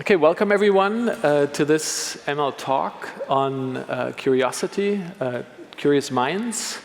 Okay, welcome everyone to this ML talk on curiosity, curious minds.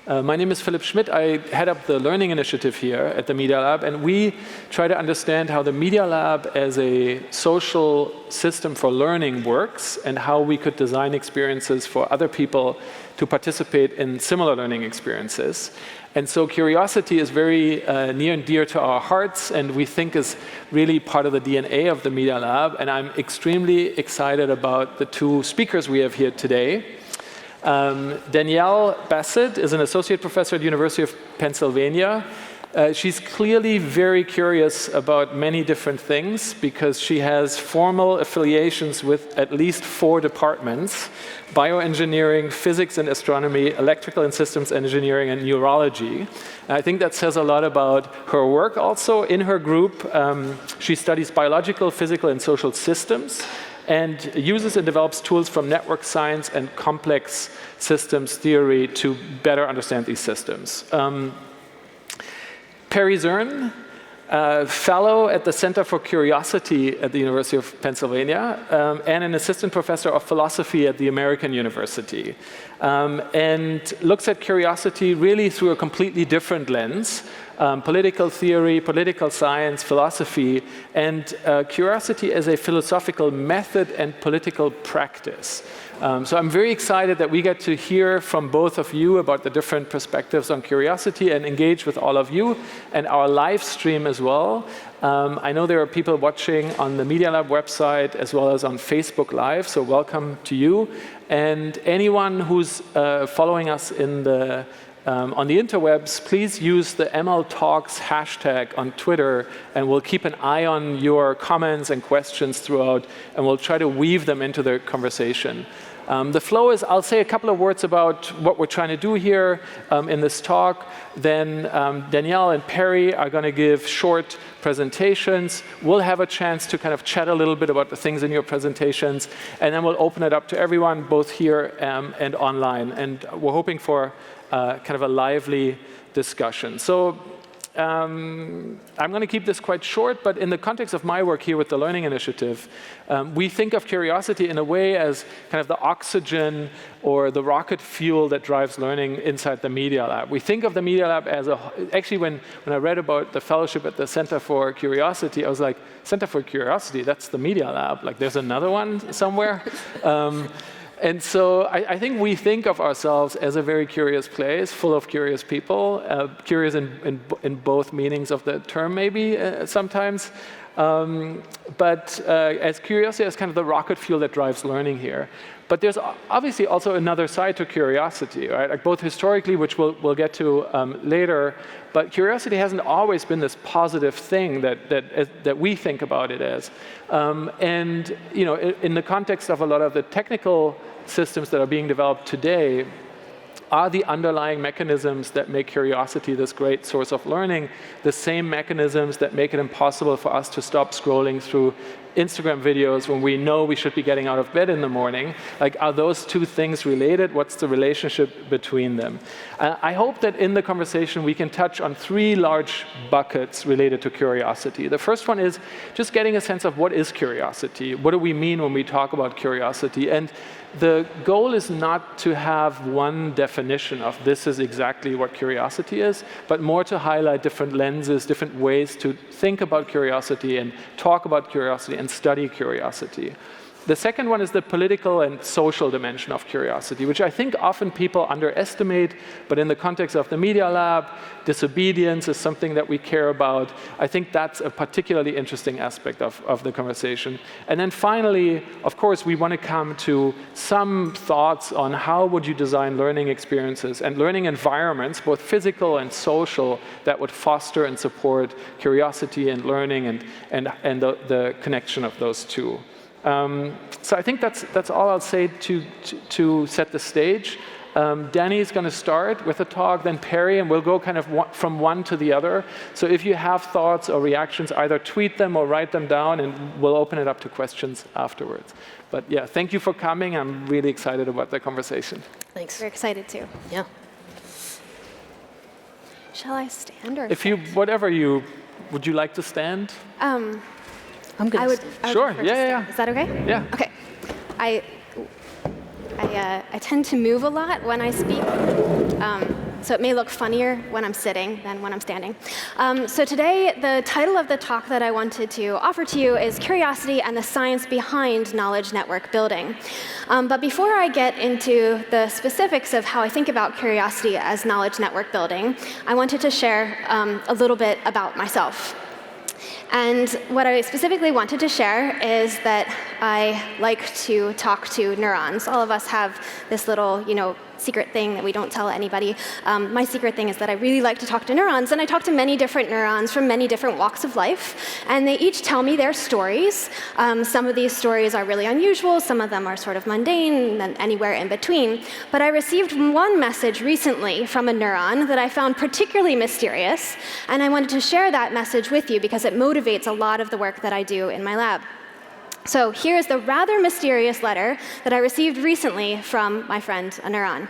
My name is Philipp Schmidt. I head up the learning initiative here at the Media Lab, and we try to understand how the Media Lab as a social system for learning works and how we could design experiences for other people to participate in similar learning experiences. And so curiosity is very near and dear to our hearts, and we think is really part of the DNA of the Media Lab. And I'm extremely excited about the two speakers we have here today. Danielle Bassett is an associate professor at the University of Pennsylvania. She's clearly very curious about many different things because she has formal affiliations with at least 4 departments: bioengineering, physics and astronomy, electrical and systems engineering, and neurology. And I think that says a lot about her work also. In her group, she studies biological, physical, and social systems, and uses and develops tools from network science and complex systems theory to better understand these systems. Perry Zurn, fellow at the Center for Curiosity at the University of Pennsylvania, and an assistant professor of philosophy at the American University, and looks at curiosity really through a completely different lens. Political theory, political science, philosophy, and curiosity as a philosophical method and political practice. So I'm very excited that we get to hear from both of you about the different perspectives on curiosity and engage with all of you and our live stream as well. I know there are people watching on the Media Lab website as well as on Facebook Live, so welcome to you. And anyone who's following us in the on the interwebs, please use the ML Talks hashtag on Twitter, and we'll keep an eye on your comments and questions throughout, and we'll try to weave them into the conversation. The flow is, I'll say a couple of words about what we're trying to do here in this talk. Then Danielle and Perry are going to give short presentations. We'll have a chance to kind of chat a little bit about the things in your presentations, and then we'll open it up to everyone, both here and online. And we're hoping for kind of a lively discussion. So I'm going to keep this quite short, but in the context of my work here with the Learning Initiative, we think of curiosity in a way as kind of the oxygen or the rocket fuel that drives learning inside the Media Lab. We think of the Media Lab as actually when I read about the fellowship at the Center for Curiosity, I was like, Center for Curiosity, that's the Media Lab, like there's another one somewhere? And so I think we think of ourselves as a very curious place, full of curious people, curious in both meanings of the term maybe sometimes. But as curiosity as kind of the rocket fuel that drives learning here. But there's obviously also another side to curiosity, right? Like both historically, which we'll get to later, but curiosity hasn't always been this positive thing that we think about it as. And you know, in the context of a lot of the technical systems that are being developed today, are the underlying mechanisms that make curiosity this great source of learning the same mechanisms that make it impossible for us to stop scrolling through Instagram videos when we know we should be getting out of bed in the morning? Like, are those two things related? What's the relationship between them? I hope that in the conversation we can touch on 3 large buckets related to curiosity. The first one is just getting a sense of what is curiosity? What do we mean when we talk about curiosity? And the goal is not to have one definition of this is exactly what curiosity is, but more to highlight different lenses, different ways to think about curiosity and talk about curiosity and study curiosity. The second one is the political and social dimension of curiosity, which I think often people underestimate, but in the context of the Media Lab, disobedience is something that we care about. I think that's a particularly interesting aspect of the conversation. And then finally, of course, we want to come to some thoughts on how would you design learning experiences and learning environments, both physical and social, that would foster and support curiosity and learning and the connection of those two. So I think that's all I'll say to set the stage. Danny's going to start with a talk, then Perry, and we'll go kind of from one to the other. So if you have thoughts or reactions, either tweet them or write them down, and we'll open it up to questions afterwards. But yeah, thank you for coming. I'm really excited about the conversation. Thanks. We're excited too. Yeah. Shall I stand or if you, whatever you, would you like to stand? I'm good. Sure, yeah. Is that okay? Yeah. Okay. I tend to move a lot when I speak, so it may look funnier when I'm sitting than when I'm standing. So today, the title of the talk that I wanted to offer to you is Curiosity and the Science Behind Knowledge Network Building. But before I get into the specifics of how I think about curiosity as knowledge network building, I wanted to share a little bit about myself. And what I specifically wanted to share is that I like to talk to neurons. All of us have this little, secret thing that we don't tell anybody. My secret thing is that I really like to talk to neurons, and I talk to many different neurons from many different walks of life, and they each tell me their stories. Some of these stories are really unusual, some of them are sort of mundane, and anywhere in between. But I received one message recently from a neuron that I found particularly mysterious, and I wanted to share that message with you because it motivates a lot of the work that I do in my lab. So here's the rather mysterious letter that I received recently from my friend, a neuron.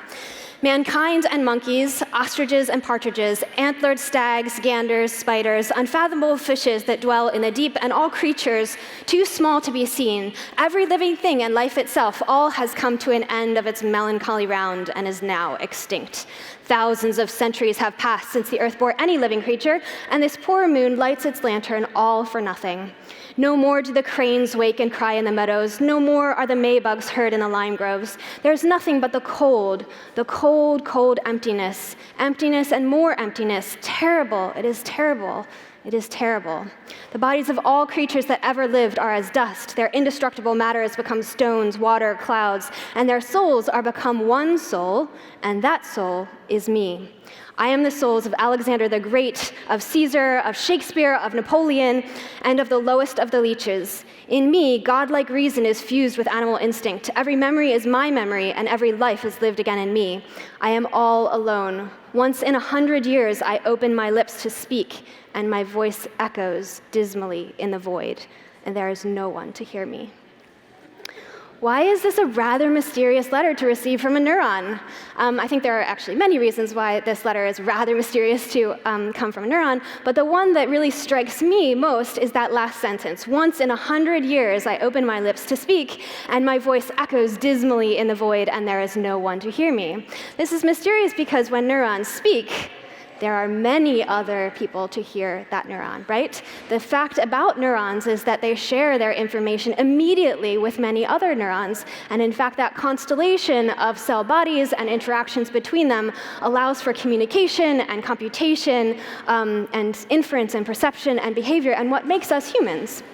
Mankind and monkeys, ostriches and partridges, antlered stags, ganders, spiders, unfathomable fishes that dwell in the deep, and all creatures too small to be seen, every living thing and life itself, all has come to an end of its melancholy round and is now extinct. Thousands of centuries have passed since the earth bore any living creature, and this poor moon lights its lantern all for nothing. No more do the cranes wake and cry in the meadows. No more are the maybugs heard in the lime groves. There's nothing but the cold, cold emptiness. Emptiness and more emptiness. Terrible. It is terrible. It is terrible. The bodies of all creatures that ever lived are as dust. Their indestructible matter has become stones, water, clouds, and their souls are become one soul, and that soul is me. I am the souls of Alexander the Great, of Caesar, of Shakespeare, of Napoleon, and of the lowest of the leeches. In me, godlike reason is fused with animal instinct. Every memory is my memory, and every life is lived again in me. I am all alone. Once in 100 years, I open my lips to speak, and my voice echoes dismally in the void, and there is no one to hear me. Why is this a rather mysterious letter to receive from a neuron? I think there are actually many reasons why this letter is rather mysterious to come from a neuron, but the one that really strikes me most is that last sentence. Once in 100 years, I open my lips to speak, and my voice echoes dismally in the void, and there is no one to hear me. This is mysterious because when neurons speak, there are many other people to hear that neuron, right? The fact about neurons is that they share their information immediately with many other neurons, and in fact, that constellation of cell bodies and interactions between them allows for communication and computation and inference and perception and behavior, and what makes us humans.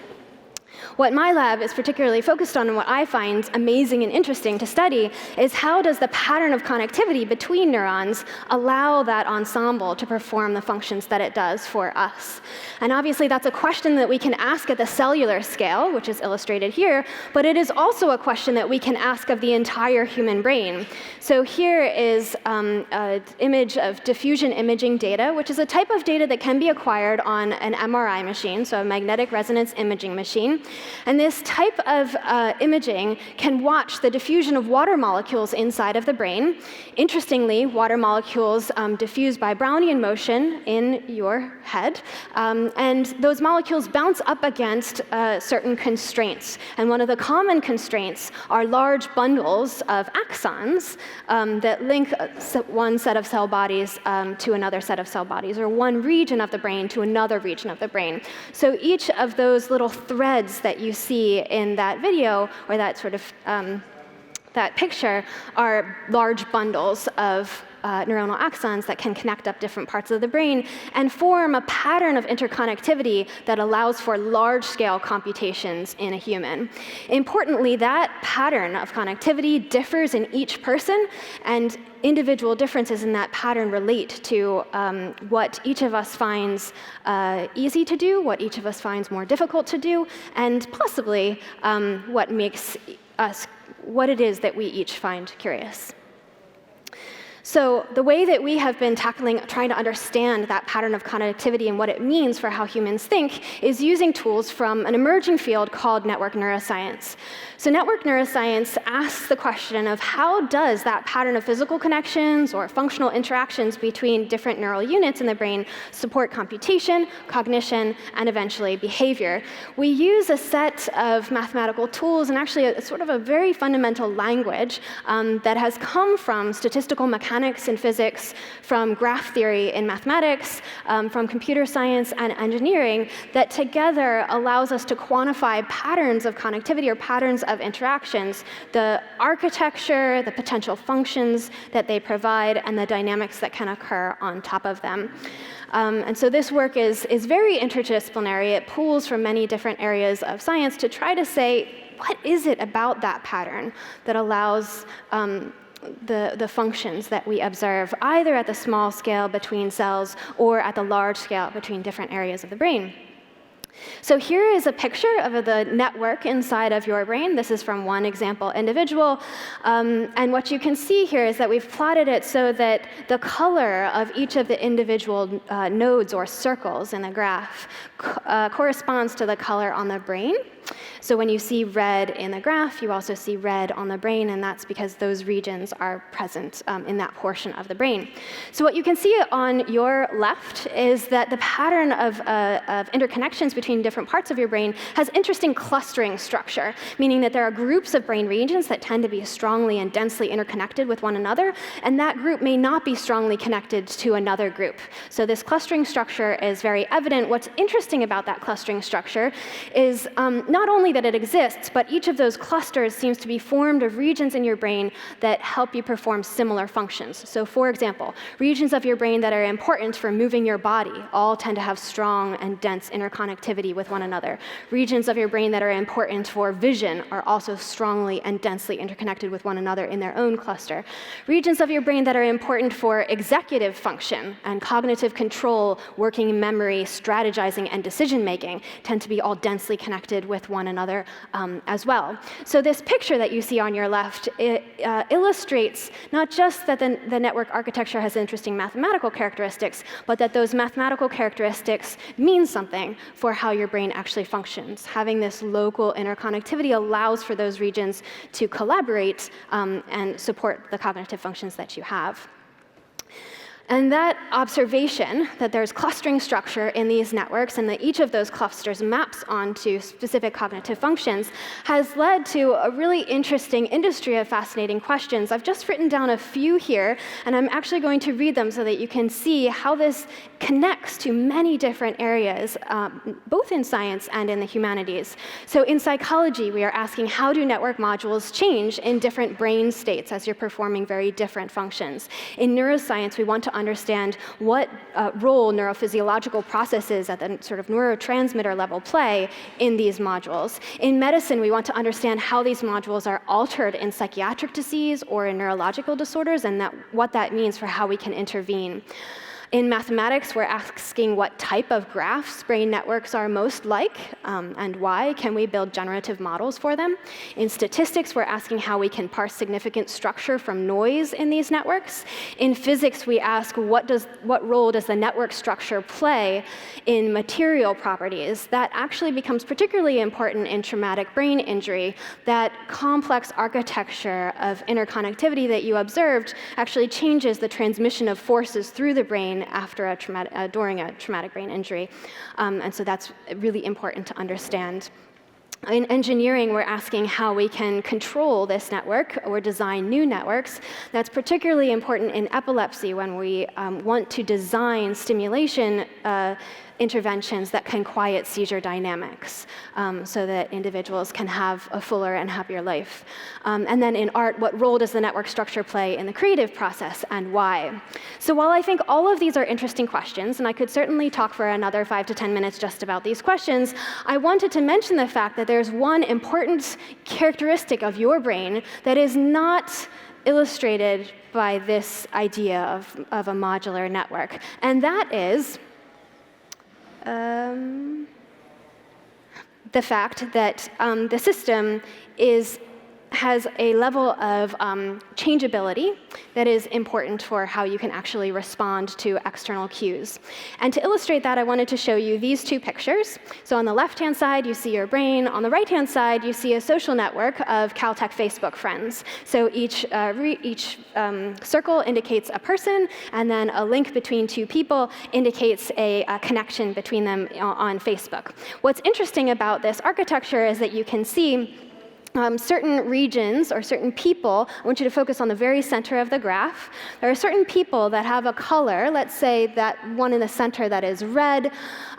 What my lab is particularly focused on and what I find amazing and interesting to study is how does the pattern of connectivity between neurons allow that ensemble to perform the functions that it does for us? And obviously that's a question that we can ask at the cellular scale, which is illustrated here, but it is also a question that we can ask of the entire human brain. So here is an image of diffusion imaging data, which is a type of data that can be acquired on an MRI machine, so a magnetic resonance imaging machine. And this type of imaging can watch the diffusion of water molecules inside of the brain. Interestingly, water molecules diffuse by Brownian motion in your head, and those molecules bounce up against certain constraints. And one of the common constraints are large bundles of axons that link one set of cell bodies to another set of cell bodies, or one region of the brain to another region of the brain. So each of those little threads that you see in that video, or that sort of that picture, are large bundles of neuronal axons that can connect up different parts of the brain and form a pattern of interconnectivity that allows for large-scale computations in a human. Importantly, that pattern of connectivity differs in each person, and individual differences in that pattern relate to what each of us finds easy to do, what each of us finds more difficult to do, and possibly what makes us, what it is that we each find curious. So the way that we have been trying to understand that pattern of connectivity and what it means for how humans think is using tools from an emerging field called network neuroscience. So network neuroscience asks the question of how does that pattern of physical connections or functional interactions between different neural units in the brain support computation, cognition, and eventually behavior. We use a set of mathematical tools and actually a sort of a very fundamental language that has come from statistical mechanics in physics, from graph theory in mathematics, from computer science and engineering that together allows us to quantify patterns of connectivity or patterns of interactions, the architecture, the potential functions that they provide, and the dynamics that can occur on top of them. And so this work is very interdisciplinary. It pulls from many different areas of science to try to say, what is it about that pattern that allows the functions that we observe, either at the small scale between cells or at the large scale between different areas of the brain? So here is a picture of the network inside of your brain. This is from one example individual. And what you can see here is that we've plotted it so that the color of each of the individual nodes or circles in the graph corresponds to the color on the brain. So when you see red in the graph, you also see red on the brain, and that's because those regions are present in that portion of the brain. So what you can see on your left is that the pattern of interconnections between different parts of your brain has interesting clustering structure, meaning that there are groups of brain regions that tend to be strongly and densely interconnected with one another, and that group may not be strongly connected to another group. So this clustering structure is very evident. What's interesting about that clustering structure is not only that it exists, but each of those clusters seems to be formed of regions in your brain that help you perform similar functions. So for example, regions of your brain that are important for moving your body all tend to have strong and dense interconnectivity with one another. Regions of your brain that are important for vision are also strongly and densely interconnected with one another in their own cluster. Regions of your brain that are important for executive function and cognitive control, working memory, strategizing, and decision-making tend to be all densely connected with one another as well. So this picture that you see on your left illustrates not just that the network architecture has interesting mathematical characteristics, but that those mathematical characteristics mean something for how your brain actually functions. Having this local interconnectivity allows for those regions to collaborate and support the cognitive functions that you have. And that observation that there's clustering structure in these networks and that each of those clusters maps onto specific cognitive functions has led to a really interesting industry of fascinating questions. I've just written down a few here, and I'm actually going to read them so that you can see how this connects to many different areas, both in science and in the humanities. So in psychology, we are asking how do network modules change in different brain states as you're performing very different functions. In neuroscience, we want to understand what role neurophysiological processes at the sort of neurotransmitter level play in these modules. In medicine, we want to understand how these modules are altered in psychiatric disease or in neurological disorders and what that means for how we can intervene. In mathematics, we're asking what type of graphs brain networks are most like and why. Can we build generative models for them? In statistics, we're asking how we can parse significant structure from noise in these networks. In physics, we ask what role does the network structure play in material properties? That actually becomes particularly important in traumatic brain injury. That complex architecture of interconnectivity that you observed actually changes the transmission of forces through the brain after during a traumatic brain injury. And so that's really important to understand. In engineering, we're asking how we can control this network or design new networks. That's particularly important in epilepsy when we want to design stimulation interventions that can quiet seizure dynamics so that individuals can have a fuller and happier life. And then in art, what role does the network structure play in the creative process and why? So while I think all of these are interesting questions, and I could certainly talk for another 5 to 10 minutes just about these questions, I wanted to mention the fact that there's one important characteristic of your brain that is not illustrated by this idea of a modular network, and that is the fact that the system is has a level of changeability that is important for how you can actually respond to external cues. And to illustrate that, I wanted to show you these two pictures. So on the left-hand side, you see your brain. On the right-hand side, you see a social network of Caltech Facebook friends. So each circle indicates a person, and then a link between two people indicates a connection between them on Facebook. What's interesting about this architecture is that you can see certain regions or certain people. I want you to focus on the very center of the graph. There are certain people that have a color. Let's say that one in the center that is red.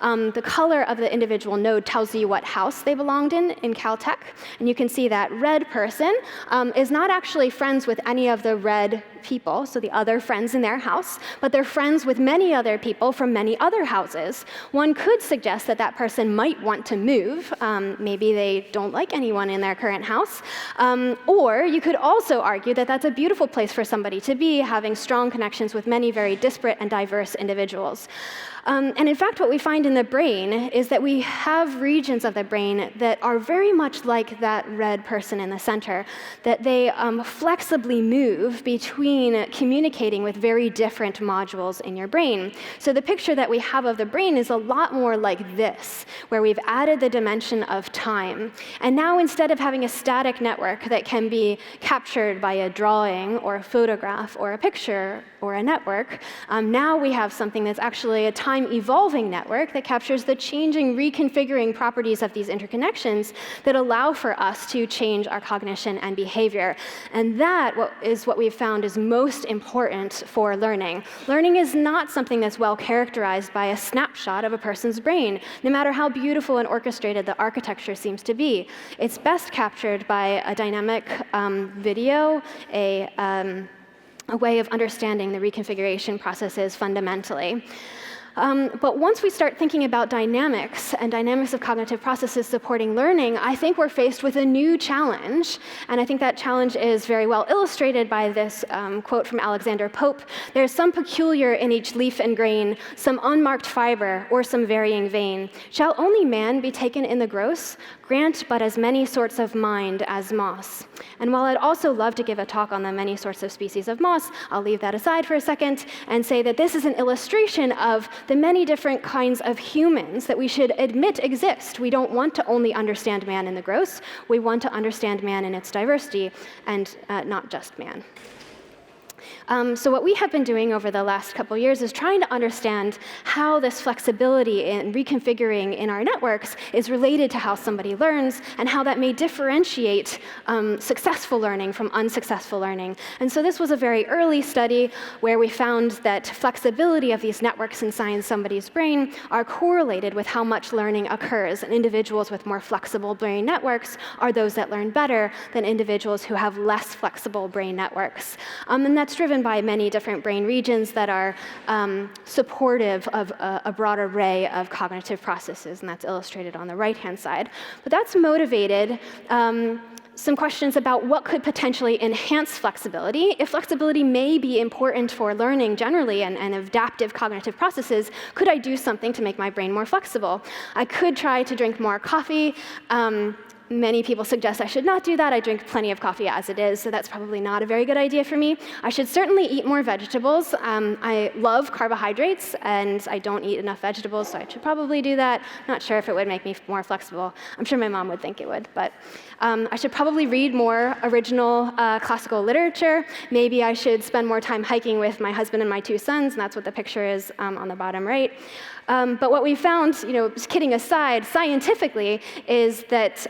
The color of the individual node tells you what house they belonged in Caltech. And you can see that red person is not actually friends with any of the red people, so the other friends in their house, but they're friends with many other people from many other houses. One could suggest that that person might want to move. Maybe they don't like anyone in their current house. Or you could also argue that that's a beautiful place for somebody to be, having strong connections with many very disparate and diverse individuals. And in fact, what we find in the brain is that we have regions of the brain that are very much like that red person in the center, that they flexibly move between communicating with very different modules in your brain. So the picture that we have of the brain is a lot more like this, where we've added the dimension of time. And now instead of having a static network that can be captured by a drawing or a photograph or a picture or a network, now we have something that's actually a time-evolving network that captures the changing, reconfiguring properties of these interconnections that allow for us to change our cognition and behavior. And that is what we've found is most important for learning. Learning is not something that's well characterized by a snapshot of a person's brain, no matter how beautiful and orchestrated the architecture seems to be. It's best captured by a dynamic video, a way of understanding the reconfiguration processes fundamentally. But once we start thinking about dynamics and dynamics of cognitive processes supporting learning, I think we're faced with a new challenge. And I think that challenge is very well illustrated by this quote from Alexander Pope. There's some peculiar in each leaf and grain, some unmarked fiber, or some varying vein. Shall only man be taken in the gross? Grant but as many sorts of mind as moss. And while I'd also love to give a talk on the many sorts of species of moss, I'll leave that aside for a second and say that this is an illustration of the many different kinds of humans that we should admit exist. We don't want to only understand man in the gross. We want to understand man in its diversity, and not just man. So what we have been doing over the last couple years is trying to understand how this flexibility in reconfiguring in our networks is related to how somebody learns and how that may differentiate successful learning from unsuccessful learning. And so this was a very early study where we found that flexibility of these networks inside somebody's brain are correlated with how much learning occurs. And individuals with more flexible brain networks are those that learn better than individuals who have less flexible brain networks. And that's driven by many different brain regions that are supportive of a broad array of cognitive processes, and that's illustrated on the right-hand side. But that's motivated some questions about what could potentially enhance flexibility. If flexibility may be important for learning generally and adaptive cognitive processes, could I do something to make my brain more flexible? I could try to drink more coffee. Many people suggest I should not do that. I drink plenty of coffee as it is, so that's probably not a very good idea for me. I should certainly eat more vegetables. I love carbohydrates, and I don't eat enough vegetables, so I should probably do that. Not sure if it would make me more flexible. I'm sure my mom would think it would, but I should probably read more original classical literature. Maybe I should spend more time hiking with my husband and my two sons, and that's what the picture is on the bottom right. But what we found, just kidding aside, scientifically, is that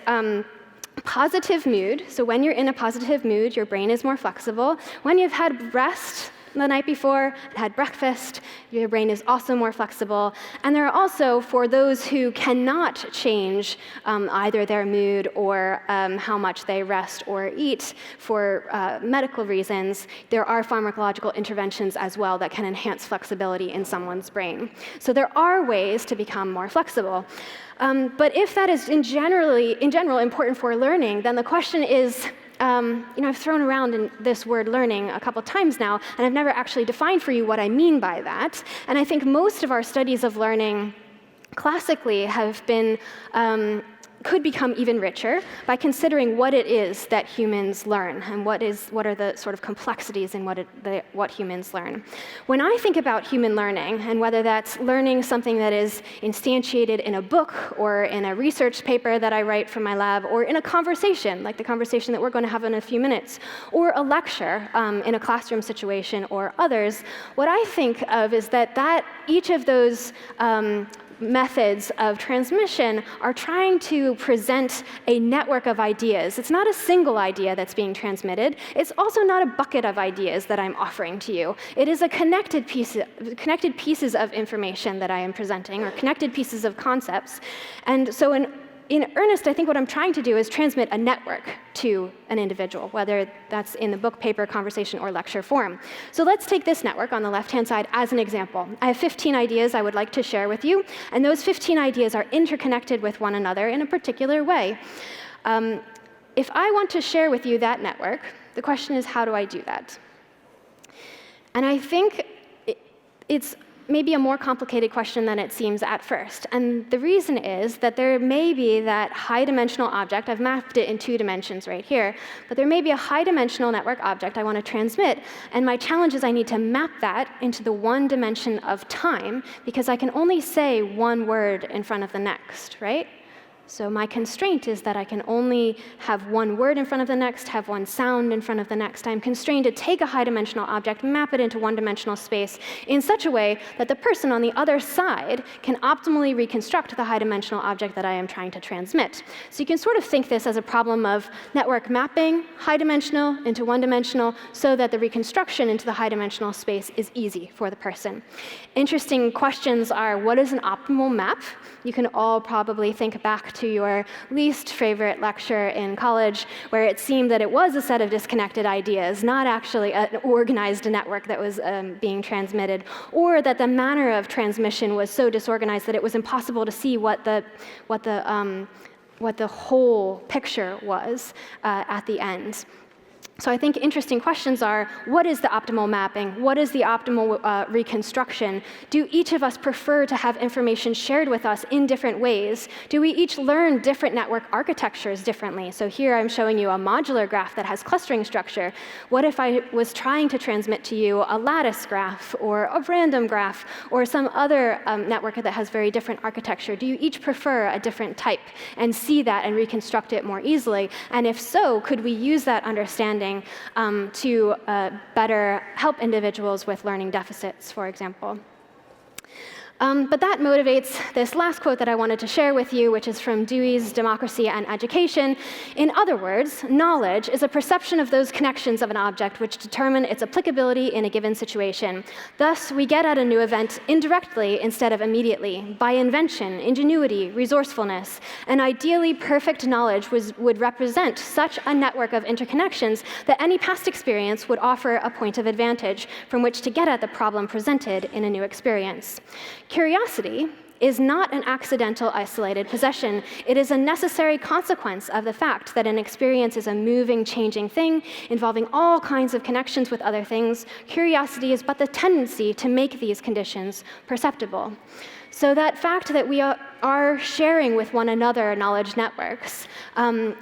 positive mood, so when you're in a positive mood, your brain is more flexible. When you've had rest the night before and had breakfast, your brain is also more flexible. And there are also, for those who cannot change either their mood or how much they rest or eat for medical reasons, there are pharmacological interventions as well that can enhance flexibility in someone's brain. So there are ways to become more flexible. But if that is in general important for learning, then the question is, I've thrown around in this word learning a couple times now, and I've never actually defined for you what I mean by that. And I think most of our studies of learning classically have been could become even richer by considering what it is that humans learn and what are the sort of complexities in what humans learn. When I think about human learning, and whether that's learning something that is instantiated in a book or in a research paper that I write for my lab, or in a conversation, like the conversation that we're going to have in a few minutes, or a lecture in a classroom situation or others, what I think of is that each of those methods of transmission are trying to present a network of ideas. It's not a single idea that's being transmitted. It's also not a bucket of ideas that I'm offering to you. It is a connected pieces of information that I am presenting, or connected pieces of concepts. And so in earnest, I think what I'm trying to do is transmit a network to an individual, whether that's in the book, paper, conversation, or lecture form. So let's take this network on the left-hand side as an example. I have 15 ideas I would like to share with you, and those 15 ideas are interconnected with one another in a particular way. If I want to share with you that network, the question is, how do I do that? And I think it's maybe a more complicated question than it seems at first. And the reason is that there may be that high-dimensional object. I've mapped it in 2 dimensions right here. But there may be a high-dimensional network object I want to transmit. And my challenge is I need to map that into the 1 dimension of time, because I can only say one word in front of the next, right? So my constraint is that I can only have one word in front of the next, have one sound in front of the next. I'm constrained to take a high-dimensional object, map it into one-dimensional space in such a way that the person on the other side can optimally reconstruct the high-dimensional object that I am trying to transmit. So you can sort of think this as a problem of network mapping, high-dimensional into one-dimensional, so that the reconstruction into the high-dimensional space is easy for the person. Interesting questions are, what is an optimal map? You can all probably think back to your least favorite lecture in college, where it seemed that it was a set of disconnected ideas, not actually an organized network that was being transmitted, or that the manner of transmission was so disorganized that it was impossible to see what the whole picture was at the end. So I think interesting questions are, what is the optimal mapping? What is the optimal reconstruction? Do each of us prefer to have information shared with us in different ways? Do we each learn different network architectures differently? So here I'm showing you a modular graph that has clustering structure. What if I was trying to transmit to you a lattice graph, or a random graph, or some other network that has very different architecture? Do you each prefer a different type and see that and reconstruct it more easily? And if so, could we use that understanding to better help individuals with learning deficits, for example? But that motivates this last quote that I wanted to share with you, which is from Dewey's Democracy and Education. In other words, knowledge is a perception of those connections of an object which determine its applicability in a given situation. Thus, we get at a new event indirectly instead of immediately, by invention, ingenuity, resourcefulness. And ideally, perfect knowledge would represent such a network of interconnections that any past experience would offer a point of advantage from which to get at the problem presented in a new experience. Curiosity is not an accidental, isolated possession. It is a necessary consequence of the fact that an experience is a moving, changing thing involving all kinds of connections with other things. Curiosity is but the tendency to make these conditions perceptible. So that fact that we are sharing with one another knowledge networks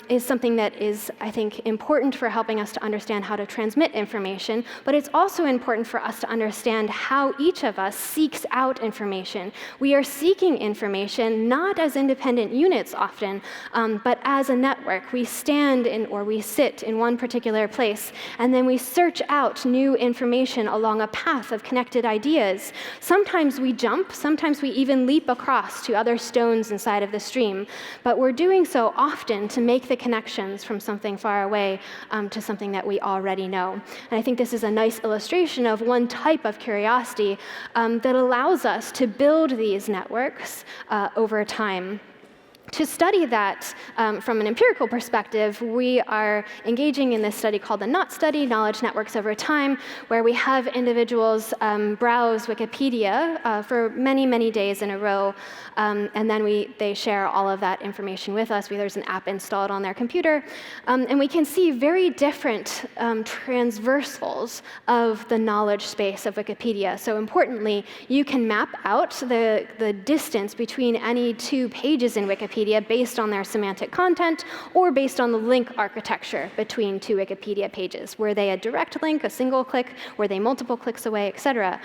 is something that is, I think, important for helping us to understand how to transmit information, but it's also important for us to understand how each of us seeks out information. We are seeking information not as independent units often, but as a network. We stand in, or we sit in one particular place, and then we search out new information along a path of connected ideas. Sometimes we jump, sometimes we even leap across to other stones inside of the stream, but we're doing so often to make the connections from something far away to something that we already know. And I think this is a nice illustration of one type of curiosity that allows us to build these networks over time. To study that from an empirical perspective, we are engaging in this study called the NOT study, Knowledge Networks Over Time, where we have individuals browse Wikipedia for many, many days in a row, and then they share all of that information with us. There's an app installed on their computer, and we can see very different transversals of the knowledge space of Wikipedia. So importantly, you can map out the distance between any 2 pages in Wikipedia Wikipedia based on their semantic content or based on the link architecture between two Wikipedia pages. Were they a direct link, a single click? Were they multiple clicks away, et cetera?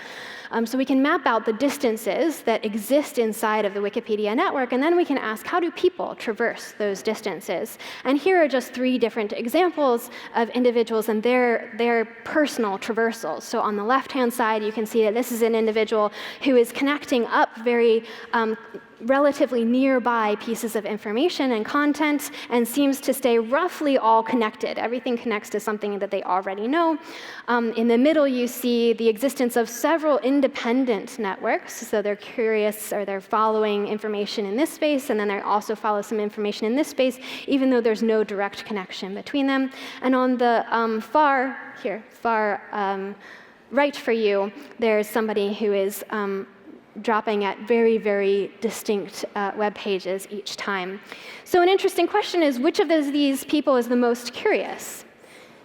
So we can map out the distances that exist inside of the Wikipedia network, and then we can ask, how do people traverse those distances? And here are just 3 different examples of individuals and their personal traversals. So on the left-hand side, you can see that this is an individual who is connecting up very relatively nearby pieces of information and content and seems to stay roughly all connected. Everything connects to something that they already know. In the middle, you see the existence of several independent networks. So they're curious, or they're following information in this space, and then they also follow some information in this space, even though there's no direct connection between them. And on the far right for you, there's somebody who is dropping at very, very distinct web pages each time. So an interesting question is, which of these people is the most curious?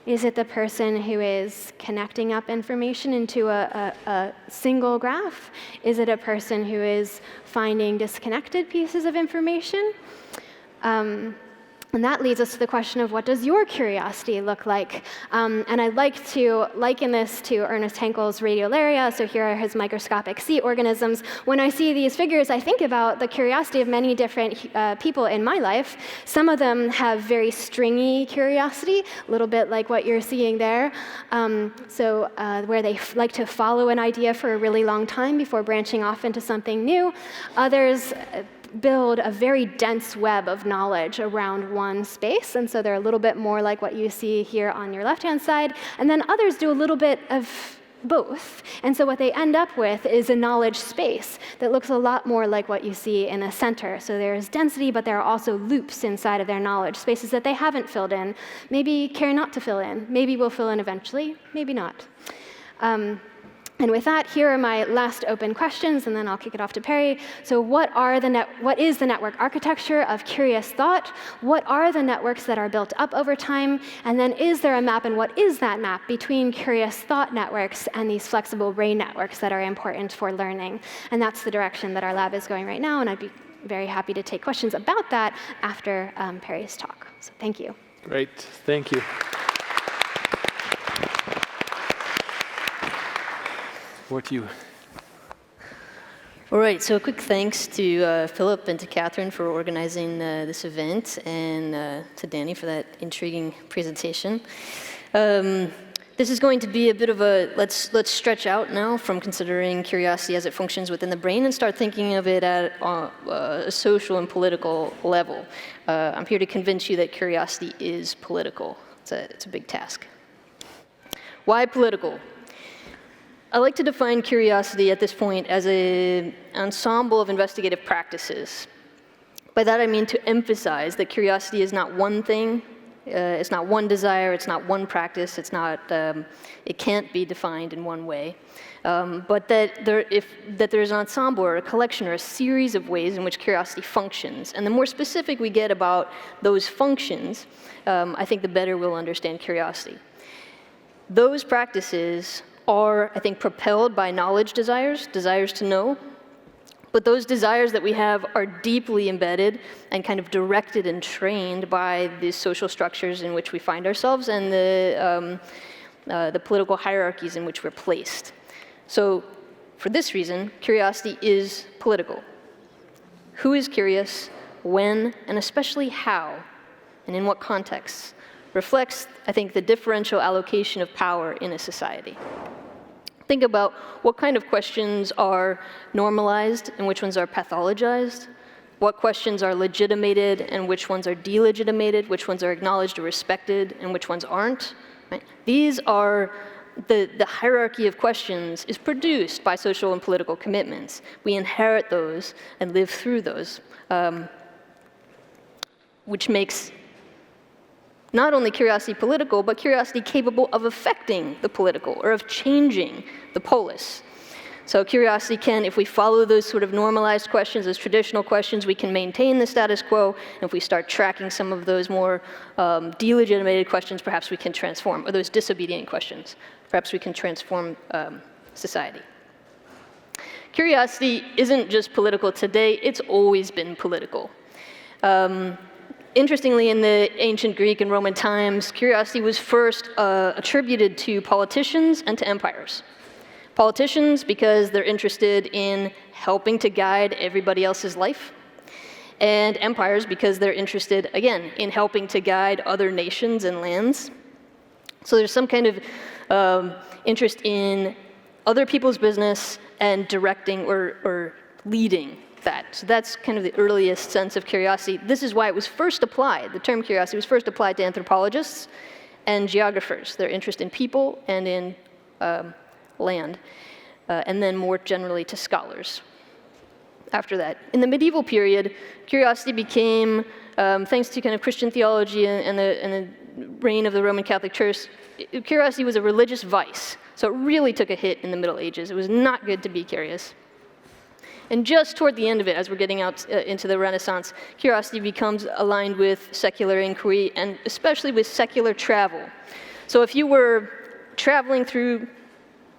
Is it the person who is connecting up information into a single graph? Is it a person who is finding disconnected pieces of information? And that leads us to the question of, what does your curiosity look like? And I'd like to liken this to Ernest Haeckel's radiolaria. So here are his microscopic sea organisms. When I see these figures, I think about the curiosity of many different people in my life. Some of them have very stringy curiosity, a little bit like what you're seeing there. Where they like to follow an idea for a really long time before branching off into something new. Others build a very dense web of knowledge around one space, and so they're a little bit more like what you see here on your left-hand side, and then others do a little bit of both. And so what they end up with is a knowledge space that looks a lot more like what you see in the center. So there's density, but there are also loops inside of their knowledge, spaces that they haven't filled in, maybe care not to fill in, maybe will fill in eventually, maybe not. And with that, here are my last open questions, and then I'll kick it off to Perry. So what is the network architecture of curious thought? What are the networks that are built up over time? And then is there a map, and what is that map between curious thought networks and these flexible brain networks that are important for learning? And that's the direction that our lab is going right now, and I'd be very happy to take questions about that after Perry's talk. So thank you. Great, thank you. Over to you. All right, so a quick thanks to Philipp and to Catherine for organizing this event, and to Danny for that intriguing presentation. This is going to be a bit of a, let's stretch out now from considering curiosity as it functions within the brain and start thinking of it at a social and political level. I'm here to convince you that curiosity is political. It's a big task. Why political? I like to define curiosity at this point as an ensemble of investigative practices. By that I mean to emphasize that curiosity is not one thing, it's not one desire, it's not one practice, it can't be defined in one way, but that there's an ensemble or a collection or a series of ways in which curiosity functions. And the more specific we get about those functions, I think the better we'll understand curiosity. Those practices are, I think, propelled by knowledge desires to know. But those desires that we have are deeply embedded and kind of directed and trained by the social structures in which we find ourselves and the political hierarchies in which we're placed. So for this reason, curiosity is political. Who is curious, when, and especially how, and in what contexts, reflects, I think, the differential allocation of power in a society. Think about what kind of questions are normalized and which ones are pathologized, what questions are legitimated and which ones are delegitimated, which ones are acknowledged or respected and which ones aren't. Right? These are the hierarchy of questions is produced by social and political commitments. We inherit those and live through those, which makes not only curiosity political, but curiosity capable of affecting the political or of changing the polis. So curiosity can, if we follow those sort of normalized questions, those traditional questions, we can maintain the status quo. And if we start tracking some of those more delegitimated questions, perhaps we can transform, or those disobedient questions, perhaps we can transform society. Curiosity isn't just political today, it's always been political. Interestingly, in the ancient Greek and Roman times, curiosity was first attributed to politicians and to empires. Politicians because they're interested in helping to guide everybody else's life, and empires because they're interested, again, in helping to guide other nations and lands. So there's some kind of interest in other people's business and directing or leading that. So that's kind of the earliest sense of curiosity. This is why it was first applied. The term curiosity was first applied to anthropologists and geographers, their interest in people and in land, and then more generally to scholars after that. In the medieval period, curiosity became, thanks to kind of Christian theology and the reign of the Roman Catholic Church, curiosity was a religious vice. So it really took a hit in the Middle Ages. It was not good to be curious. And just toward the end of it, as we're getting out into the Renaissance, curiosity becomes aligned with secular inquiry and especially with secular travel. So if you were traveling through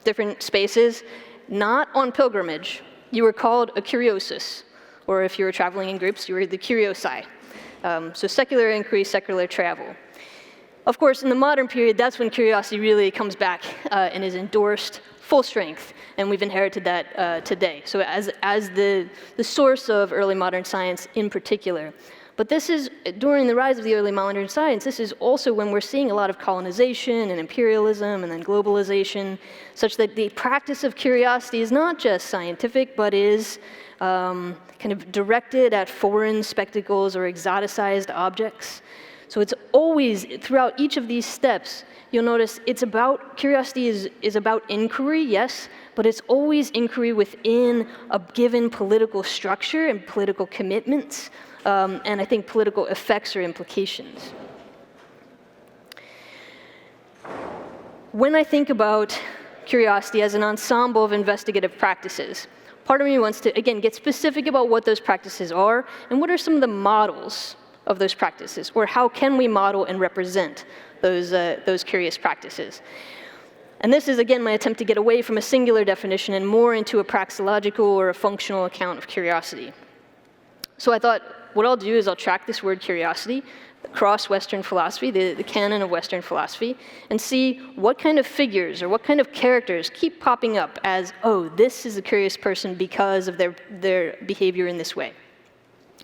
different spaces, not on pilgrimage, you were called a curiosus. Or if you were traveling in groups, you were the curiosi. So secular inquiry, secular travel. Of course, in the modern period, that's when curiosity really comes back and is endorsed full strength, and we've inherited that today. So as the source of early modern science in particular. But this is, during the rise of the early modern science, this is also when we're seeing a lot of colonization and imperialism and then globalization, such that the practice of curiosity is not just scientific, but is kind of directed at foreign spectacles or exoticized objects. So it's always, throughout each of these steps, you'll notice it's about, curiosity is about inquiry, yes, but it's always inquiry within a given political structure and political commitments, and I think political effects or implications. When I think about curiosity as an ensemble of investigative practices, part of me wants to, again, get specific about what those practices are and what are some of the models of those practices, or how can we model and represent those curious practices. And this is, again, my attempt to get away from a singular definition and more into a praxeological or a functional account of curiosity. So I thought, what I'll do is I'll track this word curiosity across Western philosophy, the canon of Western philosophy, and see what kind of figures or what kind of characters keep popping up as, oh, this is a curious person because of their behavior in this way.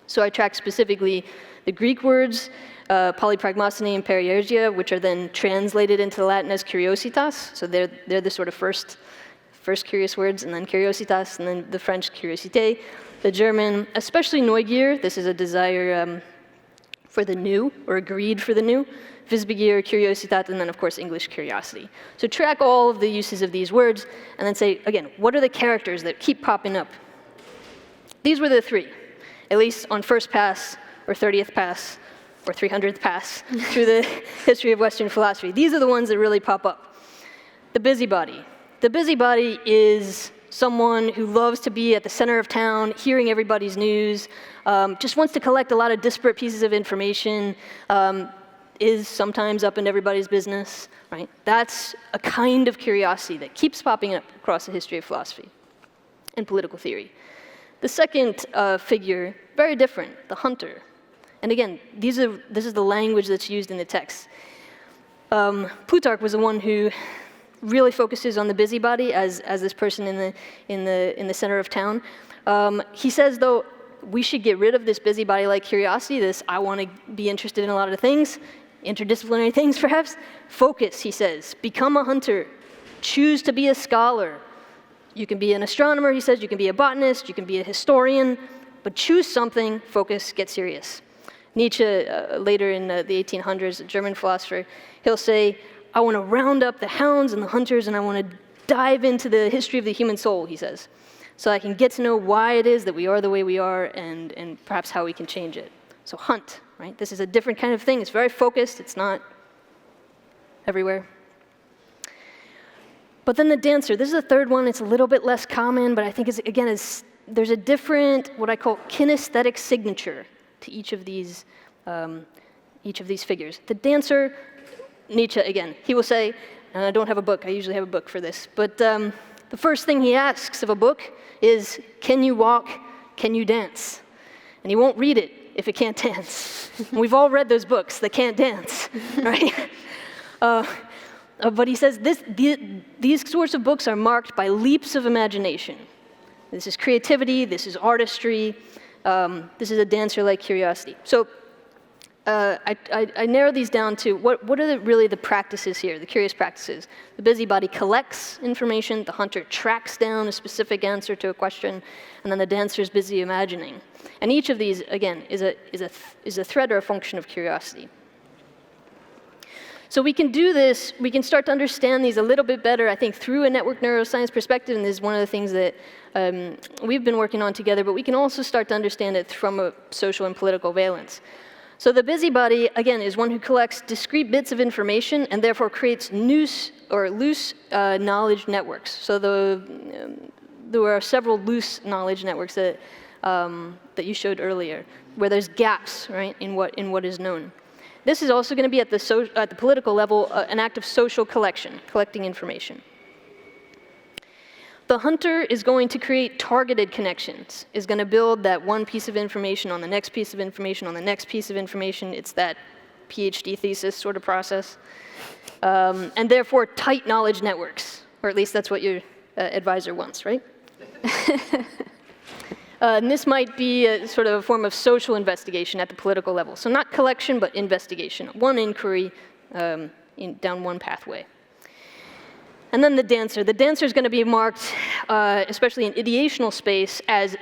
So I tracked specifically the Greek words, polypragmosine and periergia, which are then translated into Latin as curiositas. So they're the sort of first curious words, and then curiositas, and then the French curiosité. The German, especially Neugier, this is a desire for the new, or a greed for the new. Wissbegier, Curiositat, and then of course English curiosity. So track all of the uses of these words, and then say, again, what are the characters that keep popping up? These were the three, at least on first pass, or 30th pass, or 300th pass through the history of Western philosophy. These are the ones that really pop up. The busybody. The busybody is someone who loves to be at the center of town, hearing everybody's news, just wants to collect a lot of disparate pieces of information, is sometimes up in everybody's business, right? That's a kind of curiosity that keeps popping up across the history of philosophy and political theory. The second figure, very different, the hunter. And again, this is the language that's used in the text. Plutarch was the one who really focuses on the busybody as this person in the center of town. He says, though, we should get rid of this busybody-like curiosity, this I want to be interested in a lot of things, interdisciplinary things perhaps. Focus, he says, become a hunter, choose to be a scholar. You can be an astronomer, he says, you can be a botanist, you can be a historian, but choose something, focus, get serious. Nietzsche, later in the 1800s, a German philosopher, he'll say, I want to round up the hounds and the hunters, and I want to dive into the history of the human soul, he says, so I can get to know why it is that we are the way we are and perhaps how we can change it. So hunt, right? This is a different kind of thing. It's very focused. It's not everywhere. But then the dancer, this is the third one. It's a little bit less common, but I think, there's a different, what I call kinesthetic signature to each of these figures. The dancer, Nietzsche, again, he will say, and I don't have a book, I usually have a book for this, but the first thing he asks of a book is, can you walk, can you dance? And he won't read it if it can't dance? We've all read those books that can't dance, right? But he says these sorts of books are marked by leaps of imagination. This is creativity, this is artistry, this is a dancer-like curiosity. So I narrow these down to what are really the practices here, the curious practices. The busybody collects information, the hunter tracks down a specific answer to a question, and then the dancer is busy imagining. And each of these, again, is a thread or a function of curiosity. So we can do this, we can start to understand these a little bit better, I think, through a network neuroscience perspective, and this is one of the things that we've been working on together, but we can also start to understand it from a social and political valence. So the busybody, again, is one who collects discrete bits of information and therefore creates loose knowledge networks. So there are several loose knowledge networks that you showed earlier, where there's gaps, right, in what is known. This is also going to be at the political level an act of social collection, collecting information. The hunter is going to create targeted connections, is going to build that one piece of information on the next piece of information on the next piece of information. It's that PhD thesis sort of process. And therefore, tight knowledge networks, or at least that's what your advisor wants, right? And this might be a sort of a form of social investigation at the political level. So not collection, but investigation. One inquiry down one pathway. And then the dancer. The dancer is going to be marked, especially in ideational space, as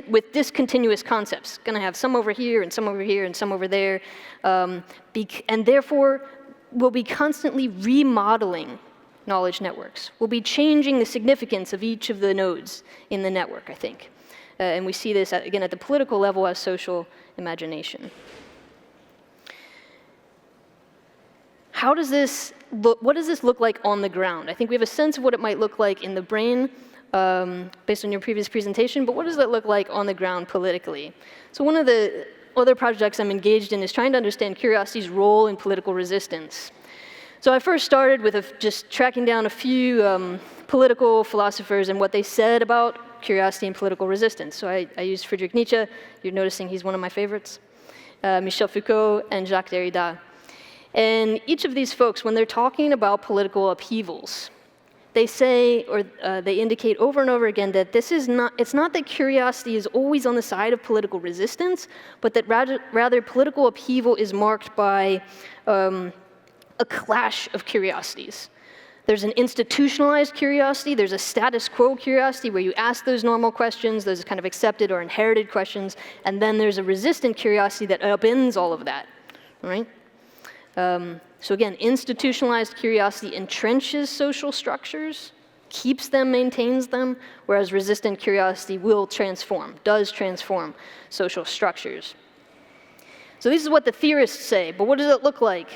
with discontinuous concepts. Going to have some over here, and some over here, and some over there. And therefore, will be constantly remodeling knowledge networks. We'll be changing the significance of each of the nodes in the network, I think. And we see this, again, at the political level as social imagination. How does this look, what does this look like on the ground? I think we have a sense of what it might look like in the brain, based on your previous presentation, but what does that look like on the ground politically? So one of the other projects I'm engaged in is trying to understand curiosity's role in political resistance. So I first started with just tracking down a few political philosophers and what they said about curiosity and political resistance. So I used Friedrich Nietzsche. You're noticing he's one of my favorites. Michel Foucault and Jacques Derrida. And each of these folks, when they're talking about political upheavals, they say, or they indicate over and over again that it's not that curiosity is always on the side of political resistance, but that rather political upheaval is marked by a clash of curiosities. There's an institutionalized curiosity, there's a status quo curiosity where you ask those normal questions, those kind of accepted or inherited questions, and then there's a resistant curiosity that upends all of that, right? So again, institutionalized curiosity entrenches social structures, keeps them, maintains them, whereas resistant curiosity does transform social structures. So this is what the theorists say, but what does it look like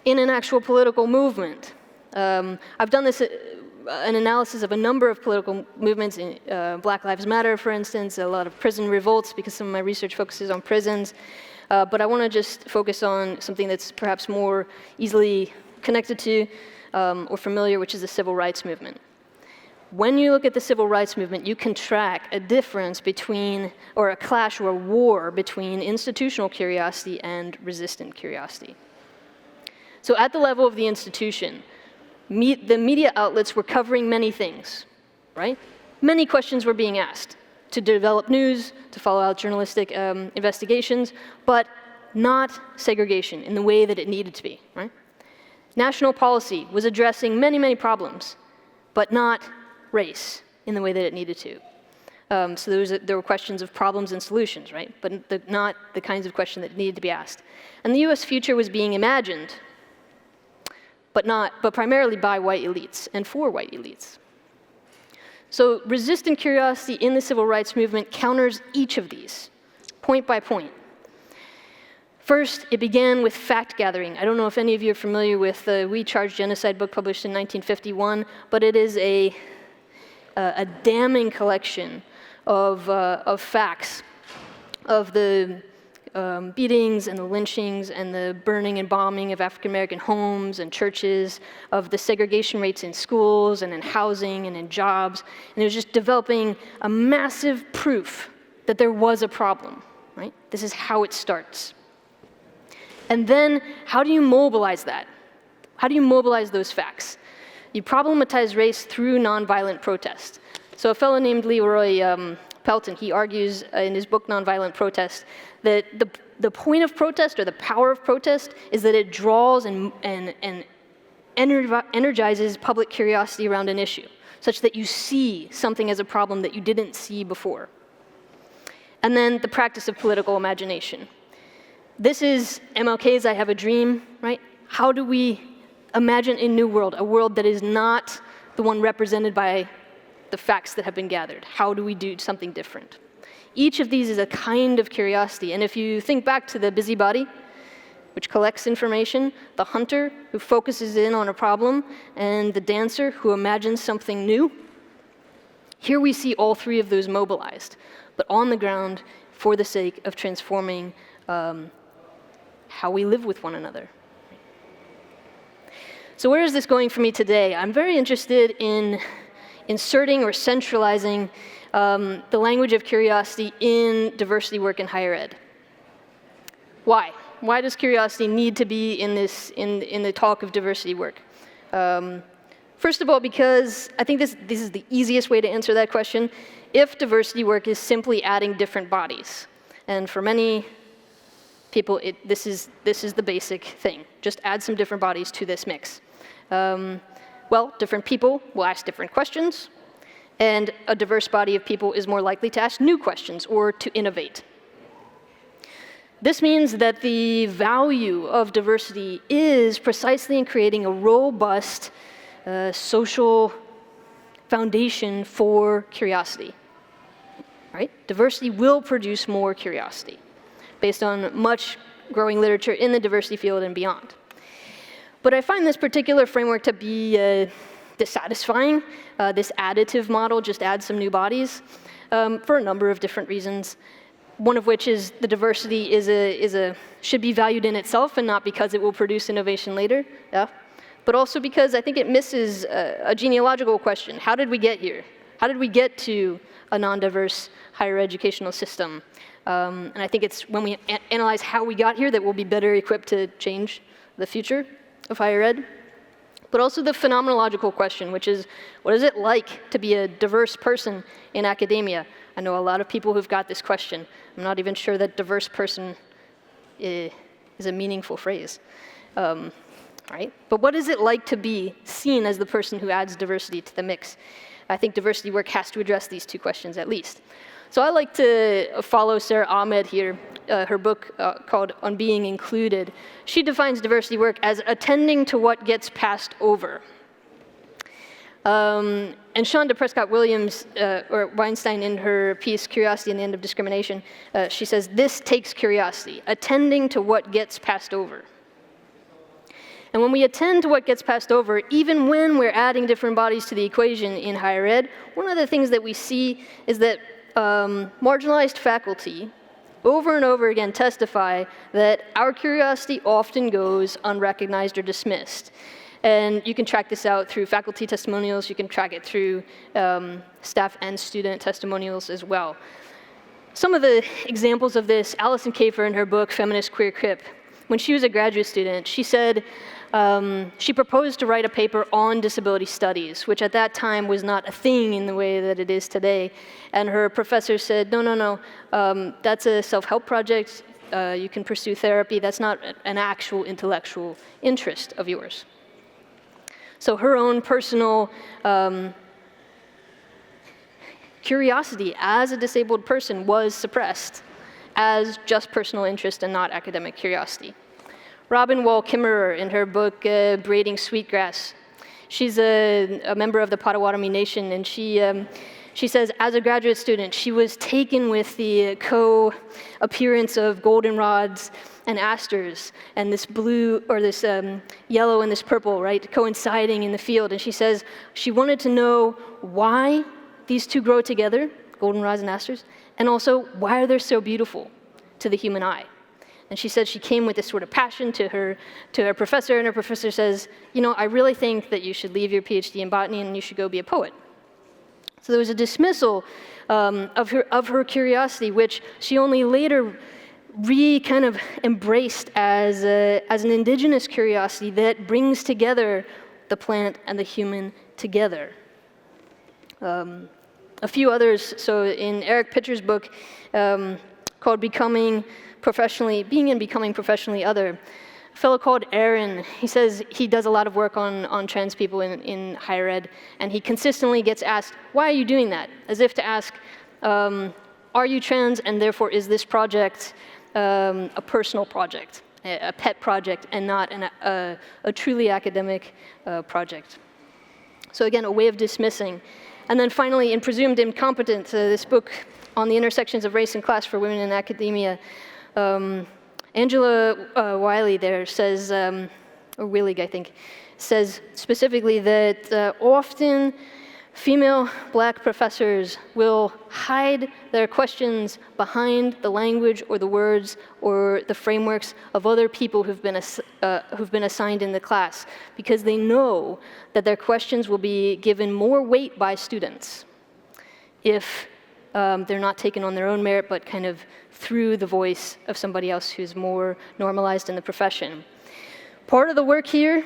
in an actual political movement? I've done this, an analysis of a number of political movements, in Black Lives Matter, for instance, a lot of prison revolts, because some of my research focuses on prisons. But I want to just focus on something that's perhaps more easily connected to or familiar, which is the civil rights movement. When you look at the civil rights movement, you can track a difference between, or a clash or a war between institutional curiosity and resistant curiosity. So at the level of the institution, the media outlets were covering many things, right? Many questions were being asked to develop news, to follow out journalistic investigations, but not segregation in the way that it needed to be, right? National policy was addressing many, many problems, but not race in the way that it needed to. So there were questions of problems and solutions, right? But not the kinds of questions that needed to be asked. And the US future was being imagined, but primarily by white elites and for white elites. So resistant curiosity in the civil rights movement counters each of these, point by point. First, it began with fact gathering. I don't know if any of you are familiar with the We Charge Genocide book published in 1951, but it is a damning collection of facts of the beatings and the lynchings and the burning and bombing of African-American homes and churches, of the segregation rates in schools and in housing and in jobs. And it was just developing a massive proof that there was a problem, right? This is how it starts. And then, how do you mobilize that? How do you mobilize those facts? You problematize race through nonviolent protest. So a fellow named Leroy Pelton, he argues in his book Nonviolent Protests that the point of protest, or the power of protest, is that it draws and energizes public curiosity around an issue, such that you see something as a problem that you didn't see before. And then the practice of political imagination. This is MLK's I Have a Dream, right? How do we imagine a new world, a world that is not the one represented by the facts that have been gathered? How do we do something different? Each of these is a kind of curiosity, and if you think back to the busybody, which collects information, the hunter who focuses in on a problem, and the dancer who imagines something new, here we see all three of those mobilized, but on the ground for the sake of transforming how we live with one another. So where is this going for me today? I'm very interested in inserting or centralizing the language of curiosity in diversity work in higher ed. Why? Why does curiosity need to be in the talk of diversity work? First of all, because I think this is the easiest way to answer that question. If diversity work is simply adding different bodies, and for many people, this is the basic thing. Just add some different bodies to this mix. Well, different people will ask different questions, and a diverse body of people is more likely to ask new questions or to innovate. This means that the value of diversity is precisely in creating a robust social foundation for curiosity. Right? Diversity will produce more curiosity based on much growing literature in the diversity field and beyond. But I find this particular framework to be dissatisfying. This additive model just adds some new bodies for a number of different reasons. One of which is the diversity should be valued in itself and not because it will produce innovation later. Yeah. But also because I think it misses a genealogical question. How did we get here? How did we get to a non-diverse higher educational system? And I think it's when we analyze how we got here that we'll be better equipped to change the future of higher ed. But also the phenomenological question, which is, what is it like to be a diverse person in academia? I know a lot of people who've got this question. I'm not even sure that diverse person is a meaningful phrase. Right? But what is it like to be seen as the person who adds diversity to the mix? I think diversity work has to address these two questions at least. So I like to follow Sarah Ahmed here, her book called On Being Included. She defines diversity work as attending to what gets passed over. And Shonda Prescott-Williams, or Weinstein, in her piece, Curiosity and the End of Discrimination, she says, this takes curiosity, attending to what gets passed over. And when we attend to what gets passed over, even when we're adding different bodies to the equation in higher ed, one of the things that we see is that marginalized faculty over and over again testify that our curiosity often goes unrecognized or dismissed. And you can track this out through faculty testimonials. You can track it through staff and student testimonials as well. Some of the examples of this, Alison Kafer in her book, Feminist Queer Crip, when she was a graduate student, she said she proposed to write a paper on disability studies, which at that time was not a thing in the way that it is today. And her professor said, no, that's a self-help project. You can pursue therapy. That's not an actual intellectual interest of yours. So her own personal curiosity as a disabled person was suppressed as just personal interest and not academic curiosity. Robin Wall Kimmerer, in her book, Braiding Sweetgrass, she's a member of the Potawatomi Nation, and she says, as a graduate student, she was taken with the co-appearance of goldenrods and asters, and this blue, or this yellow and this purple, right, coinciding in the field. And she says she wanted to know why these two grow together, goldenrods and asters, and also why are they so beautiful to the human eye. And she said she came with this sort of passion to her professor, and her professor says, I really think that you should leave your PhD in botany and you should go be a poet. So there was a dismissal of her curiosity, which she only later kind of embraced as an indigenous curiosity that brings together the plant and the human together. A few others, so in Eric Pitcher's book called Being and Becoming Professionally Other, a fellow called Aaron, he says he does a lot of work on trans people in higher ed, and he consistently gets asked, why are you doing that? As if to ask, are you trans, and therefore is this project a personal project, a pet project, and not a truly academic project. So again, a way of dismissing. And then finally, in Presumed Incompetent, this book on the intersections of race and class for women in academia, Angela Wiley there says, or Willig, I think, says specifically that often female black professors will hide their questions behind the language or the words or the frameworks of other people who've been assigned in the class, because they know that their questions will be given more weight by students if they're not taken on their own merit, but kind of through the voice of somebody else who's more normalized in the profession. Part of the work here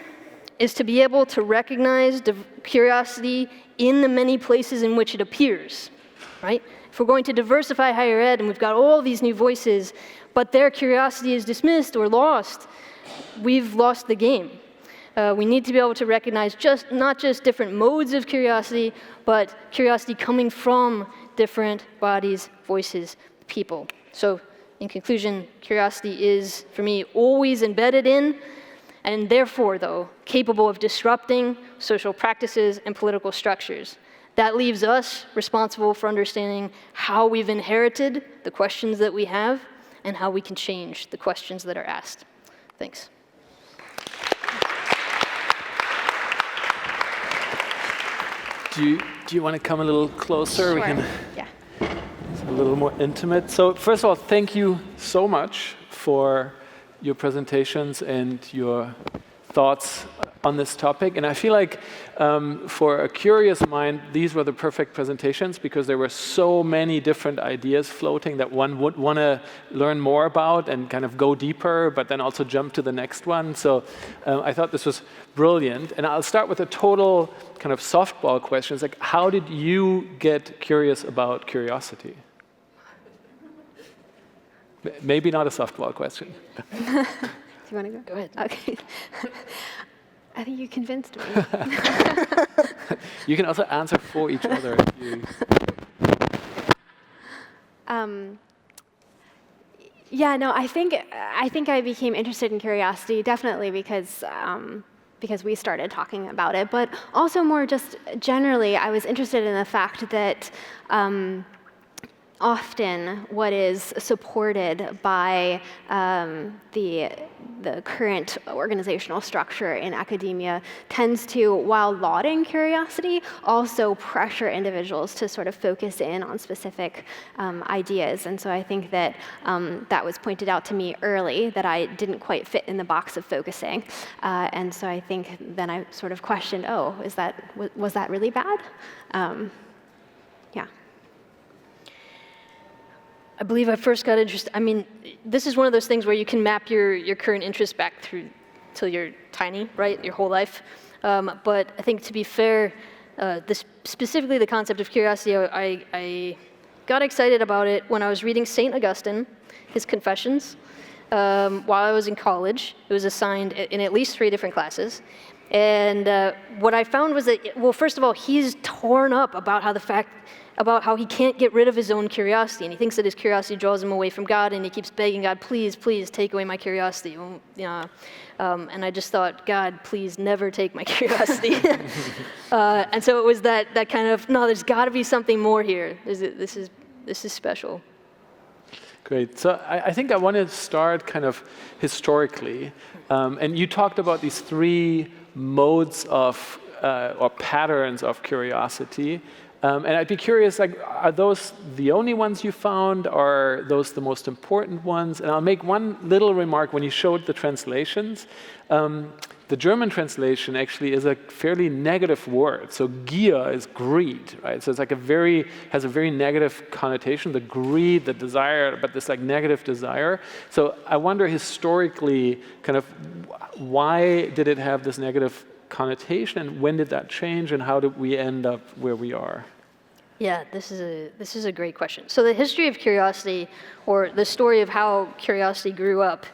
is to be able to recognize curiosity in the many places in which it appears, right? If we're going to diversify higher ed and we've got all these new voices, but their curiosity is dismissed or lost, we've lost the game. We need to be able to recognize not just different modes of curiosity, but curiosity coming from different bodies, voices, people. So in conclusion, curiosity is, for me, always embedded in, and therefore, though, capable of disrupting social practices and political structures. That leaves us responsible for understanding how we've inherited the questions that we have and how we can change the questions that are asked. Thanks. Do you want to come a little closer? Sure. We can, yeah. It's a little more intimate. So first of all, thank you so much for your presentations and your thoughts on this topic. And I feel like for a curious mind, these were the perfect presentations because there were so many different ideas floating that one would want to learn more about and kind of go deeper, but then also jump to the next one. So I thought this was brilliant. And I'll start with a total kind of softball question. It's like, how did you get curious about curiosity? Maybe not a softball question. Do you want to go? Go ahead. Okay. I think you convinced me. You can also answer for each other. If you... Yeah, no, I think I became interested in curiosity definitely because we started talking about it, but also more just generally, I was interested in the fact that often what is supported by the current organizational structure in academia tends to, while lauding curiosity, also pressure individuals to sort of focus in on specific ideas. And so I think that that was pointed out to me early, that I didn't quite fit in the box of focusing. And so I think then I sort of questioned, oh, was that really bad? Yeah. I believe I first got interested. I mean, this is one of those things where you can map your current interest back through till you're tiny, right? Your whole life. But I think to be fair, specifically the concept of curiosity, I got excited about it when I was reading St. Augustine, his Confessions, while I was in college. It was assigned in at least 3 different classes. And what I found was that, well, first of all, he's torn up about how he can't get rid of his own curiosity, and he thinks that his curiosity draws him away from God, and he keeps begging God, please, please take away my curiosity. And I just thought, God, please never take my curiosity. And so it was that kind of, no, there's got to be something more here. This is special. Great. So I think I want to start kind of historically. And you talked about these 3 modes of or patterns of curiosity. And I'd be curious, like, are those the only ones you found, or are those the most important ones? And I'll make one little remark. When you showed the translations, the German translation actually is a fairly negative word. So Gier is greed, right? So it's like has a very negative connotation, the greed, the desire, but this like negative desire. So I wonder historically, kind of, why did it have this negative connotation, and when did that change, and how did we end up where we are? Yeah, this is a great question. So the history of curiosity, or the story of how curiosity grew up,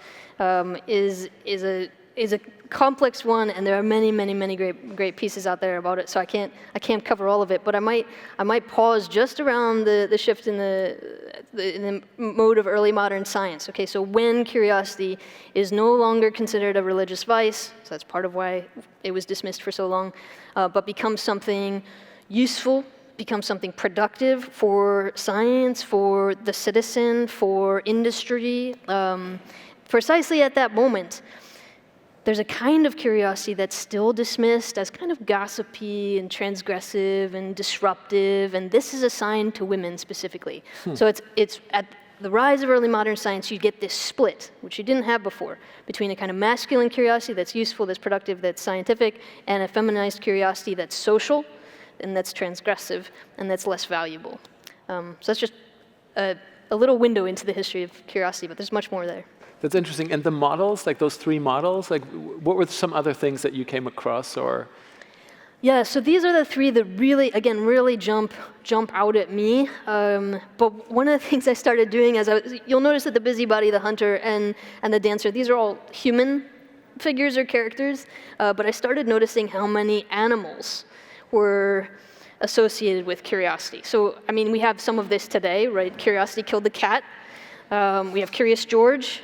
is a complex one, and there are many great pieces out there about it. So I can't cover all of it, but I might pause just around the shift in the mode of early modern science. Okay, so when curiosity is no longer considered a religious vice, so that's part of why it was dismissed for so long, but becomes something useful, becomes something productive for science, for the citizen, for industry. Precisely at that moment, there's a kind of curiosity that's still dismissed as kind of gossipy and transgressive and disruptive, and this is assigned to women specifically. So it's at the rise of early modern science, you get this split, which you didn't have before, between a kind of masculine curiosity that's useful, that's productive, that's scientific, and a feminized curiosity that's social, and that's transgressive, and that's less valuable. So that's just a little window into the history of curiosity, but there's much more there. That's interesting. And the models, like those three models, like what were some other things that you came across, or? Yeah, so these are the three that really jump out at me. But one of the things I started doing you'll notice that the busybody, the hunter, and the dancer, these are all human figures or characters, but I started noticing how many animals were associated with curiosity. So, I mean, we have some of this today, right? Curiosity killed the cat. We have Curious George.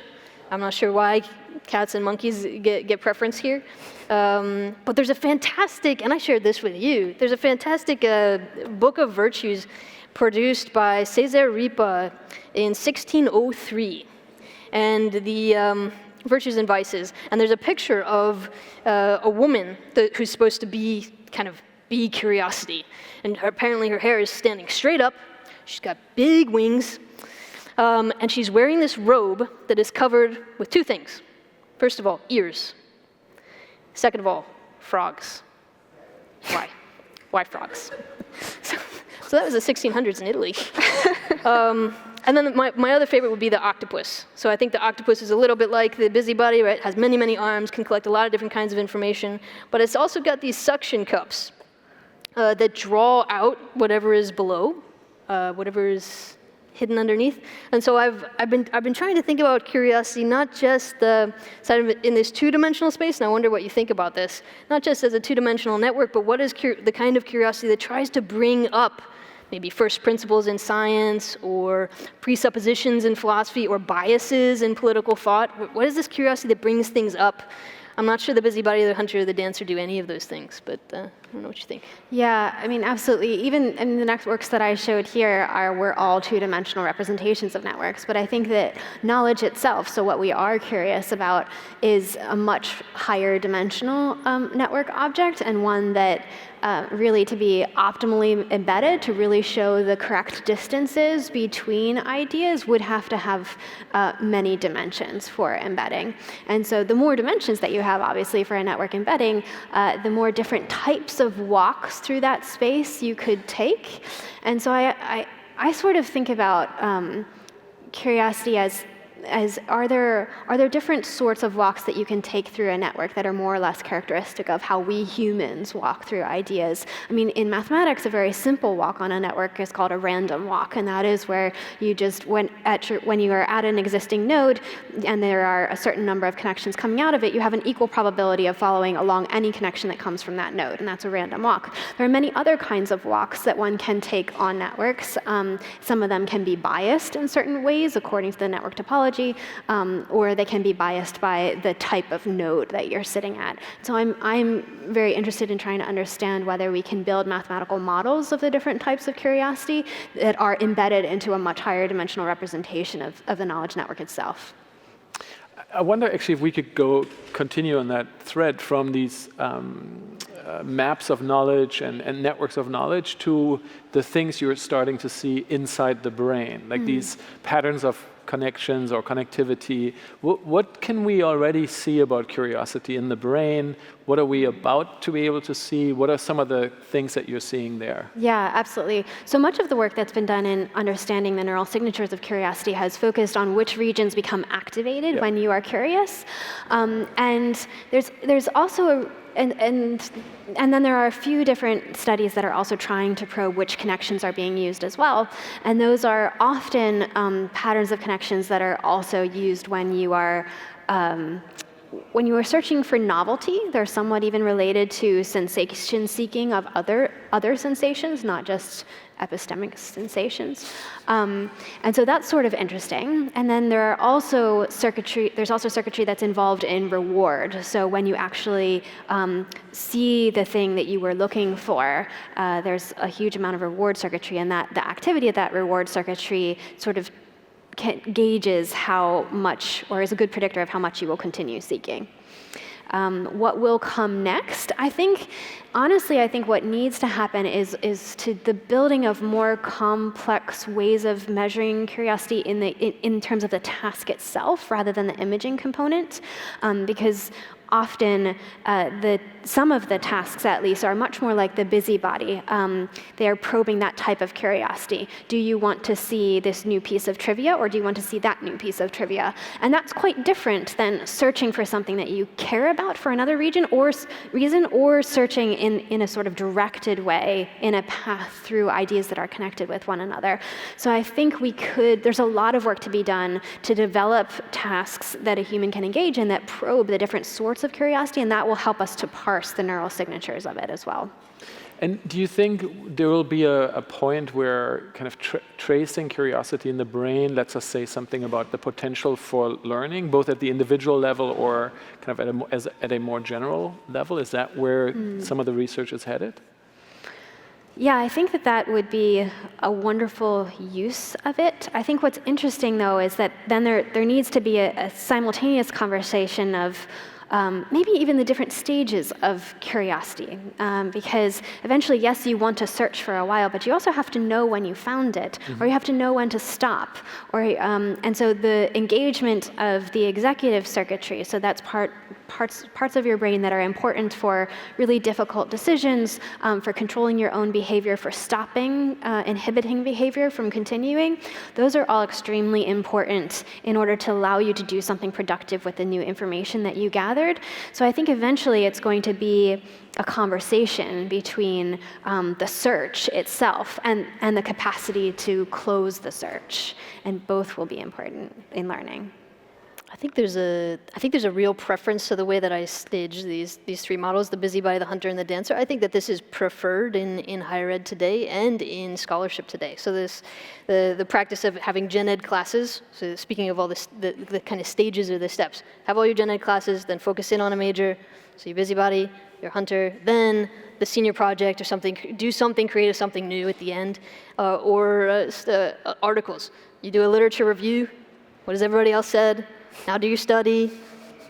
I'm not sure why cats and monkeys get preference here. But there's a fantastic, and I shared this with you, there's a fantastic book of virtues produced by César Ripa in 1603. And the Virtues and Vices. And there's a picture of a woman who's supposed to be curiosity. And apparently her hair is standing straight up. She's got big wings. And she's wearing this robe that is covered with two things. First of all, ears. Second of all, frogs. Why? Why frogs? So that was the 1600s in Italy. And then my other favorite would be the octopus. So I think the octopus is a little bit like the busybody, right? It has many arms, can collect a lot of different kinds of information. But it's also got these suction cups that draw out whatever is below, whatever is hidden underneath. And so I've been trying to think about curiosity, not just the side of it in this two-dimensional space, and I wonder what you think about this, not just as a two-dimensional network, but what is the kind of curiosity that tries to bring up maybe first principles in science, or presuppositions in philosophy, or biases in political thought. What is this curiosity that brings things up? I'm not sure the busybody, the hunter, or the dancer do any of those things, but I don't know what you think. Yeah, I mean, absolutely. Even in the networks that I showed here were all two-dimensional representations of networks, but I think that knowledge itself, so what we are curious about, is a much higher dimensional network object, and one that really, to be optimally embedded, to really show the correct distances between ideas, would have to have many dimensions for embedding. And so the more dimensions that you have, obviously, for a network embedding, the more different types of walks through that space you could take. And so I sort of think about curiosity as are there different sorts of walks that you can take through a network that are more or less characteristic of how we humans walk through ideas? I mean, in mathematics, a very simple walk on a network is called a random walk, and that is where you just, when you are at an existing node and there are a certain number of connections coming out of it, you have an equal probability of following along any connection that comes from that node, and that's a random walk. There are many other kinds of walks that one can take on networks. Some of them can be biased in certain ways according to the network topology, or they can be biased by the type of node that you're sitting at. So I'm very interested in trying to understand whether we can build mathematical models of the different types of curiosity that are embedded into a much higher dimensional representation of the knowledge network itself. I wonder actually if we could continue on that thread from these maps of knowledge and networks of knowledge to the things you're starting to see inside the brain, like these patterns of connections or connectivity. What can we already see about curiosity in the brain? What are we about to be able to see? What are some of the things that you're seeing there? Yeah, absolutely. So much of the work that's been done in understanding the neural signatures of curiosity has focused on which regions become activated when you are curious. And there's also and then there are a few different studies that are also trying to probe which connections are being used as well. And those are often patterns of connections that are also used when you are searching for novelty. They're somewhat even related to sensation seeking of other sensations, not just epistemic sensations. And so that's sort of interesting. And then there's also circuitry that's involved in reward. So when you actually see the thing that you were looking for, there's a huge amount of reward circuitry, and that the activity of that reward circuitry sort of gauges how much, or is a good predictor of how much you will continue seeking. What will come next? Honestly, I think what needs to happen is to the building of more complex ways of measuring curiosity in terms of the task itself rather than the imaging component, because often some of the tasks, at least, are much more like the busybody. They are probing that type of curiosity. Do you want to see this new piece of trivia, or do you want to see that new piece of trivia? And that's quite different than searching for something that you care about for another reason, or searching in a sort of directed way in a path through ideas that are connected with one another. So I think there's a lot of work to be done to develop tasks that a human can engage in that probe the different sorts of curiosity, and that will help us to parse the neural signatures of it as well. And do you think there will be a point where kind of tracing curiosity in the brain lets us say something about the potential for learning, both at the individual level or kind of at a more general level? Is that where some of the research is headed? Yeah, I think that would be a wonderful use of it. I think what's interesting, though, is that then there needs to be a simultaneous conversation of maybe even the different stages of curiosity, because eventually, yes, you want to search for a while, but you also have to know when you found it, or you have to know when to stop, and so the engagement of the executive circuitry, so that's parts of your brain that are important for really difficult decisions, for controlling your own behavior, for stopping inhibiting behavior from continuing. Those are all extremely important in order to allow you to do something productive with the new information that you gathered. So I think eventually it's going to be a conversation between the search itself and the capacity to close the search, and both will be important in learning. I think there's a real preference to the way that I stage these three models: the busybody, the hunter, and the dancer. I think that this is preferred in higher ed today and in scholarship today. So the practice of having gen ed classes. So speaking of all this, the kind of stages or the steps, have all your gen ed classes, then focus in on a major. So your busybody, your hunter, then the senior project or something. Do something creative, something new at the end, or articles. You do a literature review. What has everybody else said? Now do your study,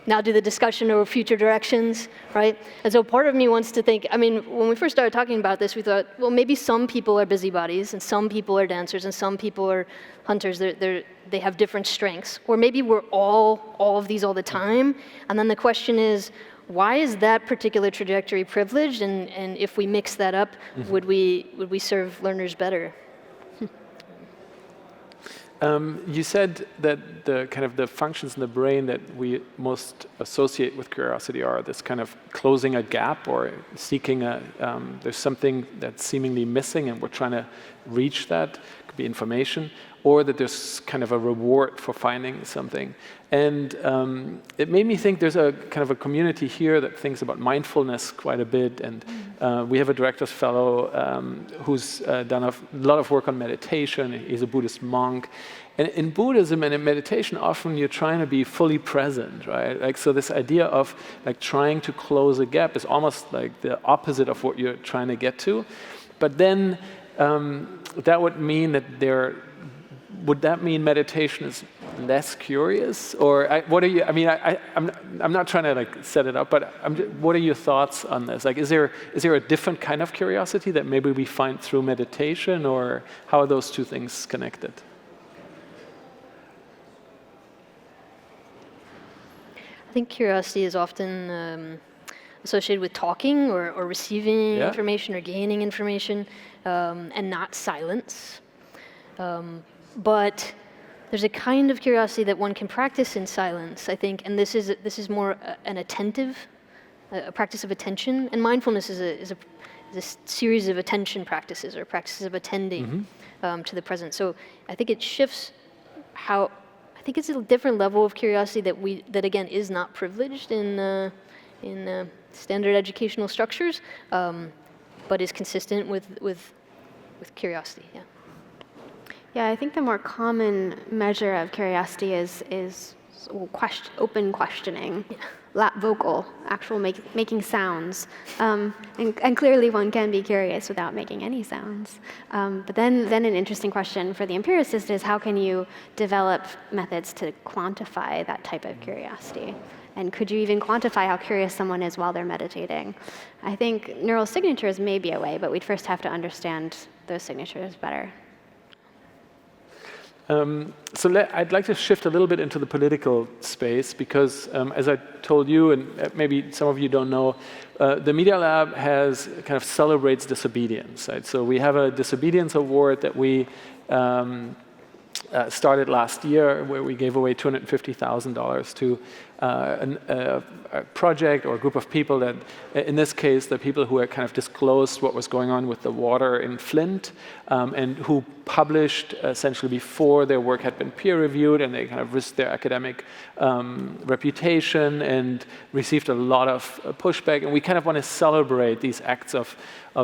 now do the discussion over future directions, right? And so part of me wants to think, when we first started talking about this, we thought, well, maybe some people are busybodies, and some people are dancers, and some people are hunters. They have different strengths. Or maybe we're all of these all the time, and then the question is, why is that particular trajectory privileged? And if we mix that up, would we serve learners better? You said that the functions in the brain that we most associate with curiosity are this kind of closing a gap or seeking there's something that's seemingly missing and we're trying to reach that. It could be information, or that there's kind of a reward for finding something. And it made me think there's a kind of a community here that thinks about mindfulness quite a bit. And we have a director's fellow who's done a lot of work on meditation. He's a Buddhist monk. And in Buddhism and in meditation, often you're trying to be fully present, right? So this idea of trying to close a gap is almost like the opposite of what you're trying to get to. But then that would mean that would that mean meditation is less curious? Or what are you? I'm not trying to set it up, but what are your thoughts on this? Is there a different kind of curiosity that maybe we find through meditation, or how are those two things connected? I think curiosity is often associated with talking or receiving information or gaining information, and not silence. But there's a kind of curiosity that one can practice in silence, I think, and this is more an attentive, a practice of attention. And mindfulness is a series of attention practices or practices of attending to the present. So I think it shifts how. I think it's a different level of curiosity that again is not privileged in standard educational structures, but is consistent with curiosity. Yeah. Yeah, I think the more common measure of curiosity is open questioning, vocal, actual making sounds. And clearly one can be curious without making any sounds. But then an interesting question for the empiricist is how can you develop methods to quantify that type of curiosity? And could you even quantify how curious someone is while they're meditating? I think neural signatures may be a way, but we'd first have to understand those signatures better. I'd like to shift a little bit into the political space because, as I told you, and maybe some of you don't know, the Media Lab kind of celebrates disobedience. Right? So we have a disobedience award that we started last year, where we gave away $250,000 to a project or a group of people that, in this case, the people who had kind of disclosed what was going on with the water in Flint, and who published essentially before their work had been peer-reviewed, and they kind of risked their academic reputation and received a lot of pushback. And we kind of want to celebrate these acts of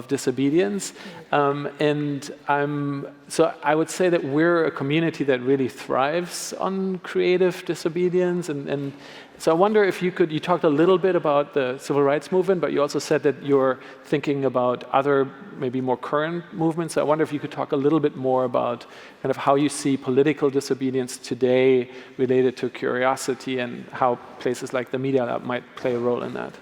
disobedience. So I would say that we're a community that really thrives on creative disobedience. And so I wonder if you talked a little bit about the civil rights movement, but you also said that you're thinking about other, maybe more current movements. So I wonder if you could talk a little bit more about kind of how you see political disobedience today related to curiosity and how places like the Media Lab might play a role in that.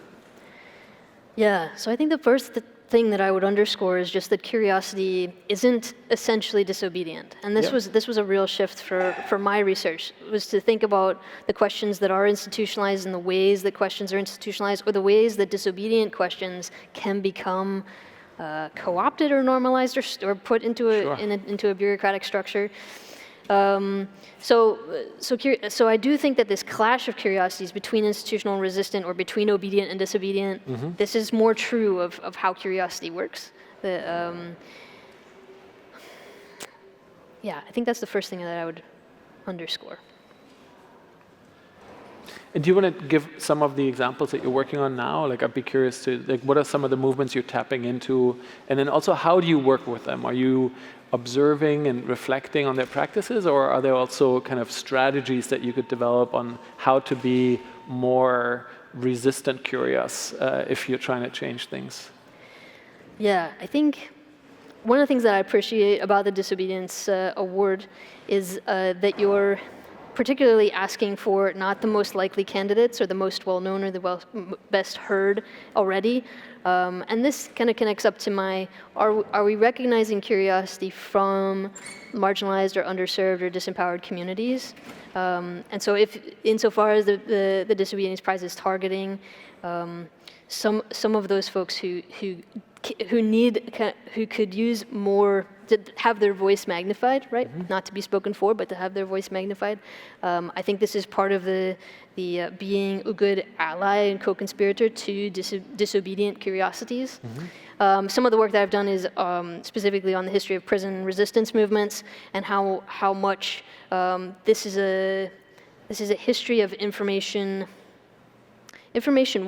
Yeah, so I think the first thing that I would underscore is just that curiosity isn't essentially disobedient. And this was a real shift for my research, was to think about the questions that are institutionalized and the ways that questions are institutionalized, or the ways that disobedient questions can become co-opted or normalized or put into a bureaucratic structure. So I do think that this clash of curiosities between institutional and resistant, or between obedient and disobedient, this is more true of how curiosity works. I think that's the first thing that I would underscore. And do you want to give some of the examples that you're working on now? Like, I'd be curious to, like, what are some of the movements you're tapping into? And then also, how do you work with them? Are you observing and reflecting on their practices, or are there also kind of strategies that you could develop on how to be more resistant curious if you're trying to change things? Yeah, I think one of the things that I appreciate about the Disobedience Award is that you're particularly asking for not the most likely candidates or the most well-known or the best heard already. And this kind of connects up to are we recognizing curiosity from marginalized or underserved or disempowered communities? And so insofar as the Disobedience Prize is targeting some of those folks who could use more, to have their voice magnified, right? Not to be spoken for, but to have their voice magnified. I think this is part of the being a good ally and co-conspirator to disobedient curiosities. Some of the work that I've done is specifically on the history of prison resistance movements and how much this is a history of information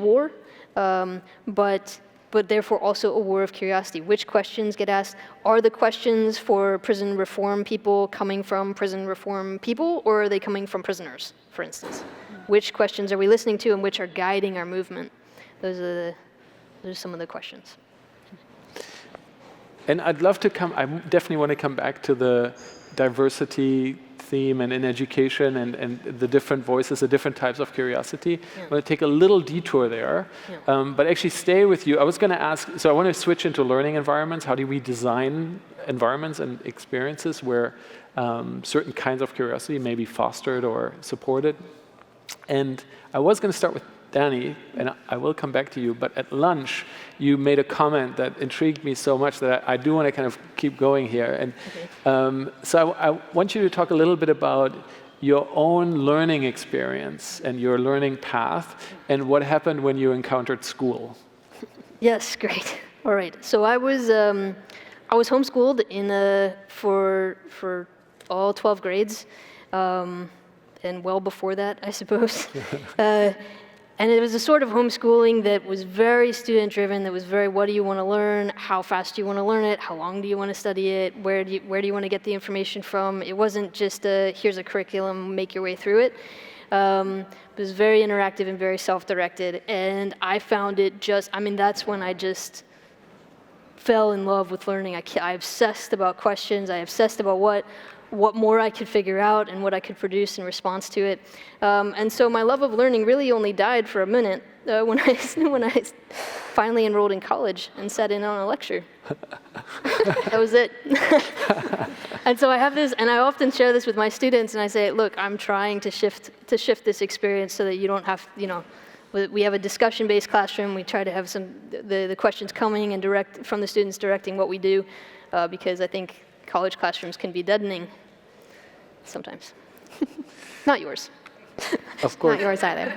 war, but therefore also a war of curiosity. Which questions get asked? Are the questions for prison reform people coming from prison reform people, or are they coming from prisoners, for instance? Which questions are we listening to, and which are guiding our movement? Those are some of the questions. And I definitely want to come back to the diversity theme and in education and the different voices, the different types of curiosity. I'm going to take a little detour there, but actually stay with you. I was going to ask, so I want to switch into learning environments. How do we design environments and experiences where certain kinds of curiosity may be fostered or supported? And I was going to start with Danny, and I will come back to you, but at lunch, you made a comment that intrigued me so much that I do want to kind of keep going here. And so I want you to talk a little bit about your own learning experience and your learning path, and what happened when you encountered school. Yes, great. All right. So I was homeschooled for all 12 grades, and well before that, I suppose. And it was a sort of homeschooling that was very student-driven, that was very, what do you want to learn? How fast do you want to learn it? How long do you want to study it? Where do you want to get the information from? It wasn't just here's a curriculum, make your way through it. It was very interactive and very self-directed. And I found it that's when I just fell in love with learning. I obsessed about questions. I obsessed about what more I could figure out and what I could produce in response to it. And so my love of learning really only died for a minute when I finally enrolled in college and sat in on a lecture. That was it. And so I have this, and I often share this with my students, and I say, look, I'm trying to shift this experience so that you don't have, we have a discussion-based classroom. We try to have the questions coming and direct from the students directing what we do, because I think college classrooms can be deadening sometimes. Not yours. Of course. Not yours either.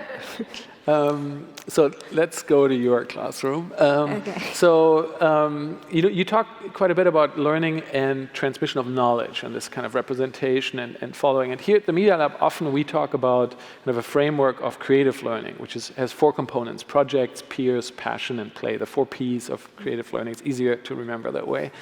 So let's go to your classroom. Okay. So you talk quite a bit about learning and transmission of knowledge and this kind of representation and following. And here at the Media Lab, often we talk about kind of a framework of creative learning, which has 4 components: projects, peers, passion, and play. The 4 Ps of creative learning. It's easier to remember that way.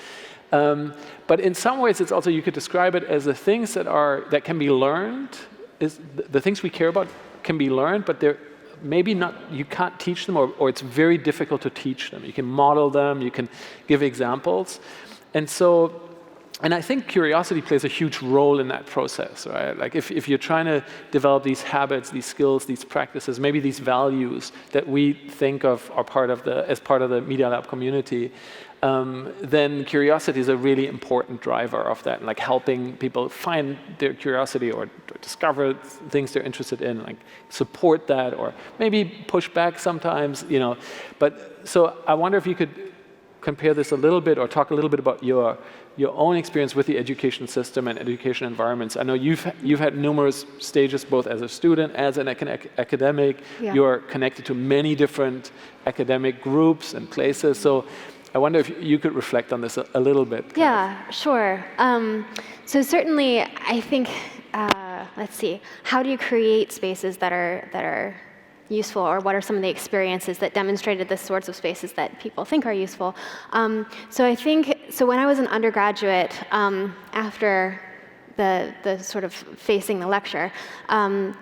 But in some ways, it's also, you could describe it as the things that can be learned. The things we care about can be learned, but they're maybe not, you can't teach them, or it's very difficult to teach them. You can model them, you can give examples. And I think curiosity plays a huge role in that process, right? Like if you're trying to develop these habits, these skills, these practices, maybe these values that we think of are as part of the Media Lab community, then curiosity is a really important driver of that, like helping people find their curiosity or discover things they're interested in, like support that, or maybe push back sometimes, But so I wonder if you could compare this a little bit, or talk a little bit about your own experience with the education system and education environments. I know you've had numerous stages, both as a student, as an academic. Yeah. You're connected to many different academic groups and places. So I wonder if you could reflect on this a little bit. Yeah, sure. So certainly, I think, let's see, how do you create spaces that are useful, or what are some of the experiences that demonstrated the sorts of spaces that people think are useful? So when I was an undergraduate, after the sort of facing the lecture, I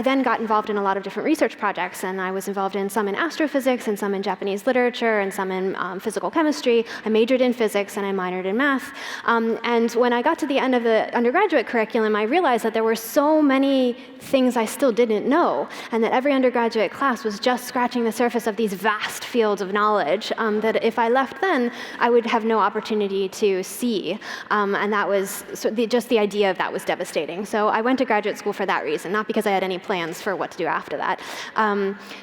then got involved in a lot of different research projects, and I was involved in some in astrophysics, and some in Japanese literature, and some in physical chemistry. I majored in physics, and I minored in math. And when I got to the end of the undergraduate curriculum, I realized that there were so many things I still didn't know, and that every undergraduate class was just scratching the surface of these vast fields of knowledge, that if I left then, I would have no opportunity to see. And that was, just the idea of that was devastating. So I went to graduate school for that reason, not because I had any plans for what to do after that.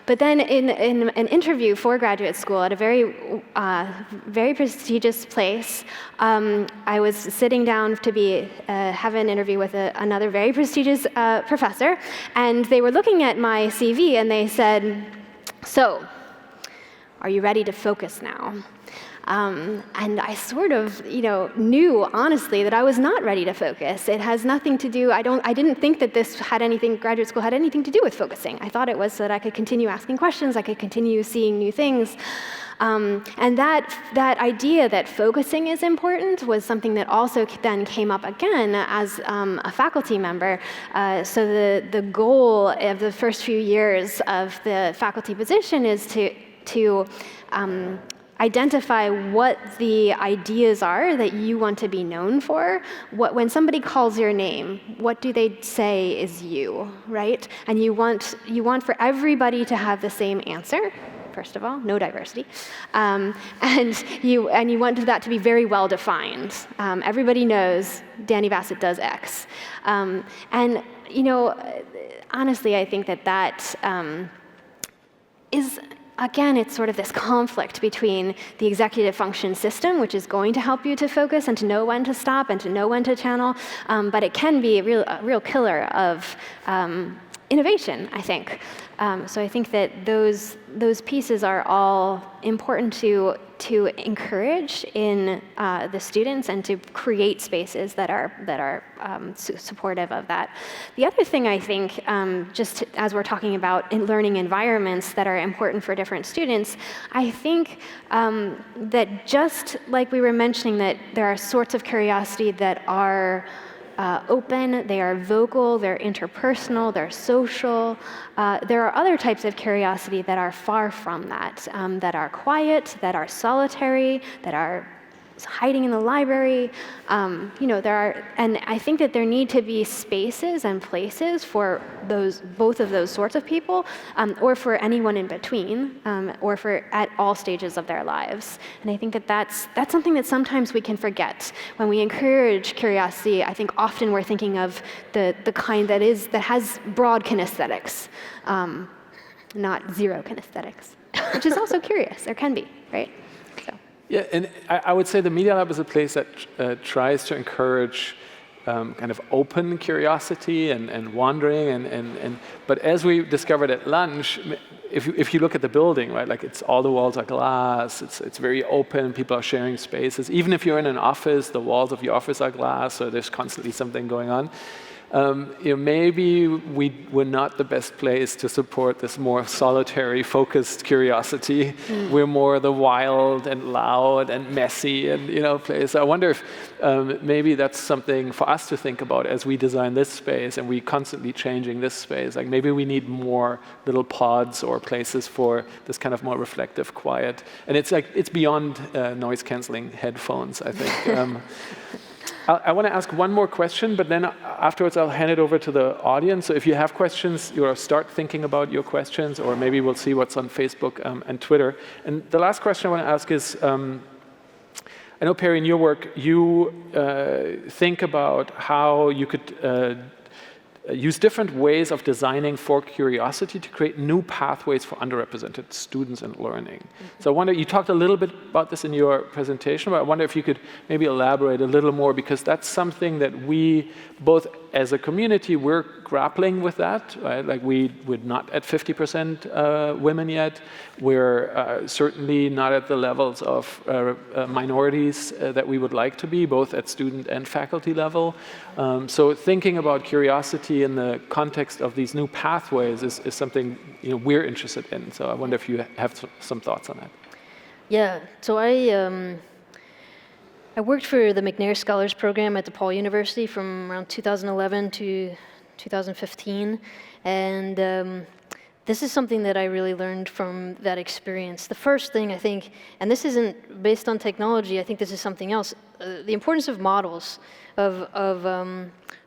But then in an interview for graduate school at a very prestigious place, I was sitting down to have an interview with another very prestigious professor, and they were looking at my CV, and they said, "So, are you ready to focus now?" And I sort of, knew honestly that I was not ready to focus. It has nothing to do. I didn't think that graduate school had anything to do with focusing. I thought it was so that I could continue asking questions, I could continue seeing new things. And that idea that focusing is important was something that also then came up again as a faculty member. So the goal of the first few years of the faculty position is to identify what the ideas are that you want to be known for. When somebody calls your name, what do they say is you, right? And you want for everybody to have the same answer. First of all, no diversity, and you want that to be very well defined. Everybody knows Danny Bassett does X, and honestly, I think that is, again, it's sort of this conflict between the executive function system, which is going to help you to focus and to know when to stop and to know when to channel, but it can be a real killer of innovation, I think. So I think that those pieces are all important to encourage in the students and to create spaces that are supportive of that. The other thing I think, just as we're talking about learning environments that are important for different students, I think that just like we were mentioning that there are sorts of curiosity that are open, they are vocal, they're interpersonal, they're social. There are other types of curiosity that are far from that, that are quiet, that are solitary, that are hiding in the library. There are, and I think that there need to be spaces and places for both of those sorts of people, or for anyone in between, or for at all stages of their lives. And I think that that's something that sometimes we can forget when we encourage curiosity. I think often we're thinking of the kind that has broad kinesthetics, not zero kinesthetics, which is also curious, or can be, right? Yeah, and I would say the Media Lab is a place that tries to encourage kind of open curiosity and wandering, but as we discovered at lunch, if you look at the building, right, like all the walls are glass, it's very open, people are sharing spaces. Even if you're in an office, the walls of your office are glass, so there's constantly something going on. Maybe we're not the best place to support this more solitary, focused curiosity. We're more the wild and loud and messy and place. I wonder if maybe that's something for us to think about as we design this space and we constantly changing this space. Like maybe we need more little pods or places for this kind of more reflective, quiet. And it's beyond noise canceling headphones, I think. I want to ask one more question, but then afterwards I'll hand it over to the audience. So if you have questions, start thinking about your questions, or maybe we'll see what's on Facebook and Twitter. And the last question I want to ask is, I know, Perry, in your work, you think about how you could use different ways of designing for curiosity to create new pathways for underrepresented students in learning. So I wonder, you talked a little bit about this in your presentation, but I wonder if you could maybe elaborate a little more, because that's something that we, both as a community, we're grappling with that, right? Like we're not at 50% women yet. We're certainly not at the levels of minorities that we would like to be, both at student and faculty level. So thinking about curiosity in the context of these new pathways is something we're interested in. So I wonder if you have some thoughts on that. Yeah, so I worked for the McNair Scholars Program at DePaul University from around 2011 to 2015, and this is something that I really learned from that experience. The first thing I think, and this isn't based on technology, I think this is something else, the importance of models, of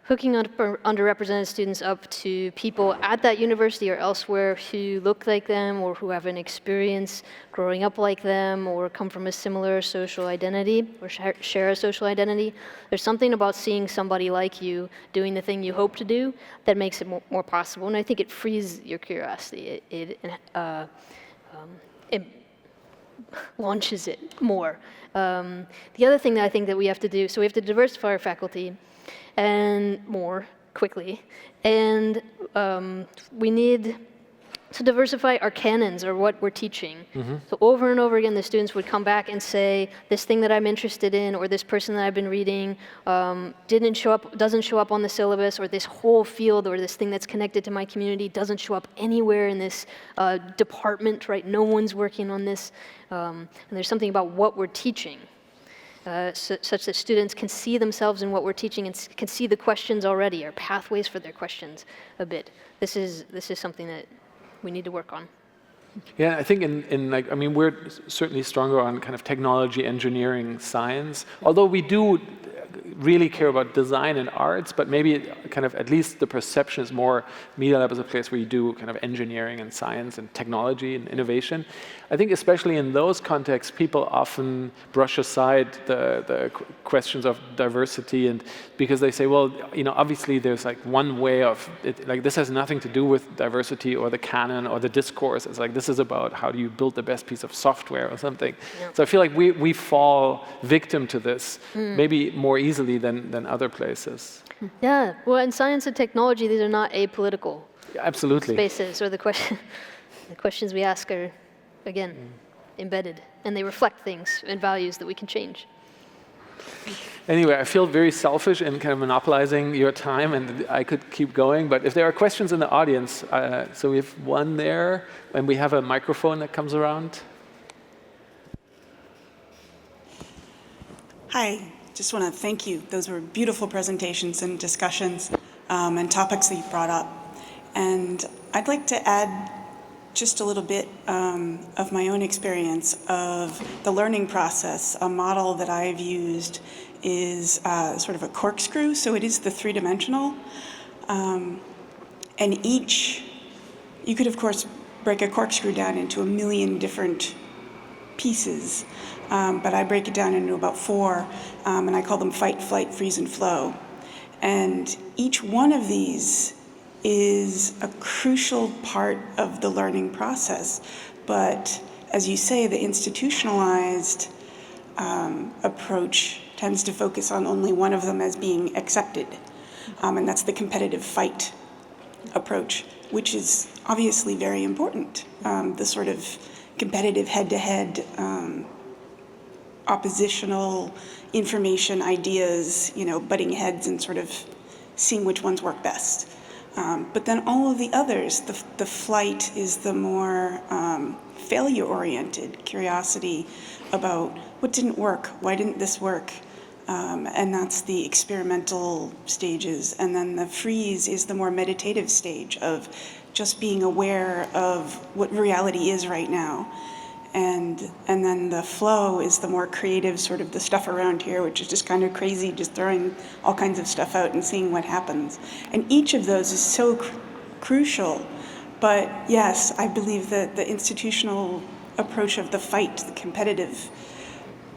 hooking underrepresented students up to people at that university or elsewhere who look like them or who have an experience growing up like them or come from a similar social identity or share a social identity. There's something about seeing somebody like you doing the thing you hope to do that makes it more possible, and I think it frees your curiosity. It launches it more. The other thing that I think that we have to do, so we have to diversify our faculty and more quickly, and we need to diversify our canons or what we're teaching. So over and over again, the students would come back and say, this thing that I'm interested in, or this person that I've been reading doesn't show up on the syllabus, or this whole field or this thing that's connected to my community doesn't show up anywhere in this department, right? No one's working on this. And there's something about what we're teaching. Such that students can see themselves in what we're teaching and can see the questions already, or pathways for their questions a bit. This is something that we need to work on. Yeah, I think we're certainly stronger on kind of technology, engineering, science. Although we do really care about design and arts, but maybe kind of at least the perception is more Media Lab is a place where you do kind of engineering and science and technology and innovation. I think especially in those contexts, people often brush aside the questions of diversity, and because they say, well, obviously there's like one way of it, like this has nothing to do with diversity or the canon or the discourse. It's like this is about how do you build the best piece of software or something. Yeah. So I feel like we fall victim to this maybe more easily than other places. Yeah, well, in science and technology, these are not apolitical absolutely spaces, or the questions we ask are, again, embedded, and they reflect things and values that we can change. Anyway, I feel very selfish in kind of monopolizing your time, and I could keep going, but if there are questions in the audience, so we have one there, and we have a microphone that comes around. Hi, just want to thank you. Those were beautiful presentations and discussions and topics that you brought up. And I'd like to add just a little bit of my own experience of the learning process. A model that I've used is sort of a corkscrew, so it is the three-dimensional. And you could of course break a corkscrew down into a million different pieces, but I break it down into about 4, and I call them fight, flight, freeze, and flow. And each one of these is a crucial part of the learning process. But as you say, the institutionalized approach tends to focus on only one of them as being accepted. And that's the competitive fight approach, which is obviously very important. The sort of competitive head-to-head oppositional information, ideas, butting heads and sort of seeing which ones work best. But then all of the others, the flight is the more failure-oriented curiosity about what didn't work, why didn't this work, and that's the experimental stages. And then the freeze is the more meditative stage of just being aware of what reality is right now. And then the flow is the more creative, sort of the stuff around here, which is just kind of crazy, just throwing all kinds of stuff out and seeing what happens. And each of those is so crucial. But yes, I believe that the institutional approach of the fight, the competitive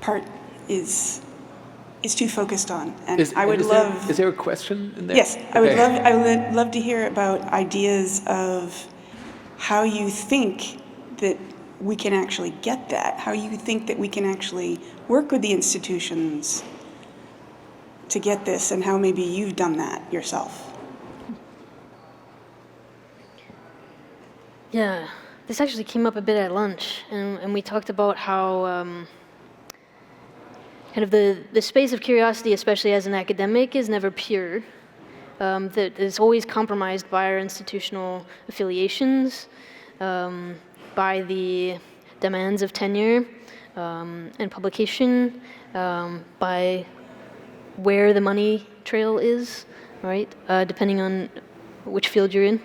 part, is too focused on. And is there a question in there? Yes, okay. I would love to hear about ideas of how you think that we can actually get that, how you think that we can actually work with the institutions to get this, and how maybe you've done that yourself. Yeah, this actually came up a bit at lunch, and we talked about how kind of the space of curiosity, especially as an academic, is never pure. That is always compromised by our institutional affiliations, by the demands of tenure and publication, by where the money trail is, right? Depending on which field you're in.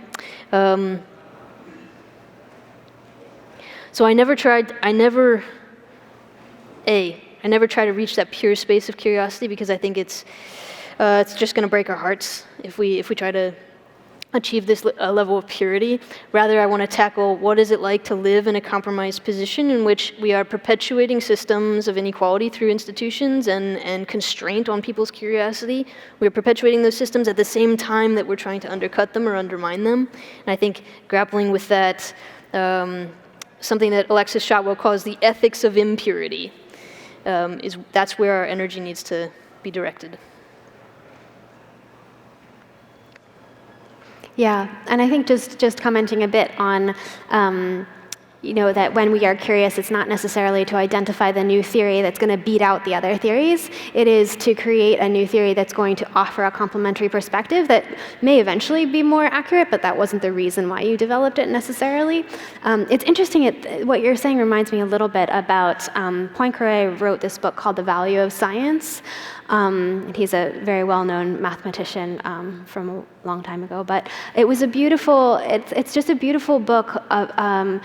So I never try to reach that pure space of curiosity, because I think it's just going to break our hearts if we try to achieve this level of purity. Rather, I want to tackle what is it like to live in a compromised position in which we are perpetuating systems of inequality through institutions and constraint on people's curiosity. We are perpetuating those systems at the same time that we're trying to undercut them or undermine them. And I think grappling with that, something that Alexis Shotwell calls the ethics of impurity, that's where our energy needs to be directed. Yeah, and I think just commenting a bit on, that when we are curious, it's not necessarily to identify the new theory that's going to beat out the other theories. It is to create a new theory that's going to offer a complementary perspective that may eventually be more accurate, but that wasn't the reason why you developed it necessarily. It's interesting, what you're saying reminds me a little bit about Poincaré wrote this book called The Value of Science. And he's a very well-known mathematician from a long time ago. But it was it's just a beautiful book of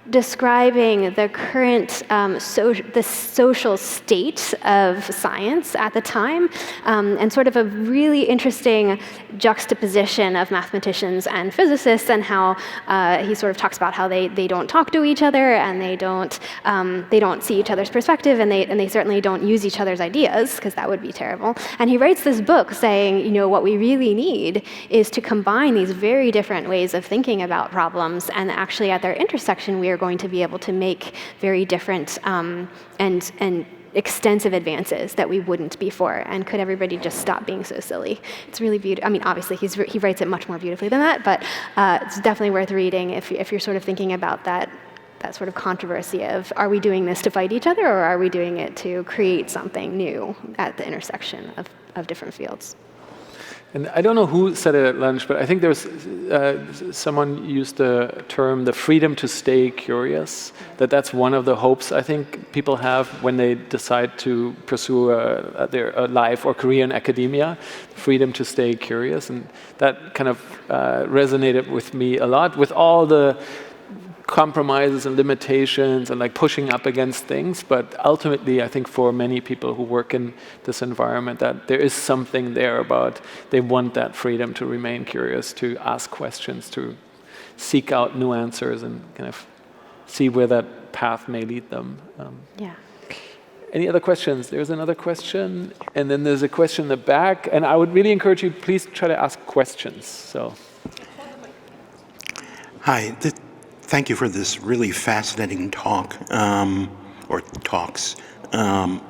describing the current the social state of science at the time, and sort of a really interesting juxtaposition of mathematicians and physicists, and how he sort of talks about how they don't talk to each other, and they don't see each other's perspective, and they certainly don't use each other's ideas, because that would be terrible. And he writes this book saying, you know, what we really need is to combine these very different ways of thinking about problems, and actually at their intersection we are going to be able to make very different and extensive advances that we wouldn't before. And could everybody just stop being so silly? It's really beautiful. I mean, obviously he writes it much more beautifully than that, but it's definitely worth reading if you're sort of thinking about that sort of controversy of, are we doing this to fight each other, or are we doing it to create something new at the intersection of different fields? And I don't know who said it at lunch, but I think there's someone used the term the freedom to stay curious, that's one of the hopes I think people have when they decide to pursue their life or career in academia, freedom to stay curious. And that kind of resonated with me a lot, with all the compromises and limitations and like pushing up against things, but ultimately I think for many people who work in this environment that there is something there about they want that freedom to remain curious, to ask questions, to seek out new answers and kind of see where that path may lead them. Yeah. Any other questions? There's another question, and then there's a question in the back, and I would really encourage you, please try to ask questions. So. Hi. Thank you for this really fascinating talk, or talks. And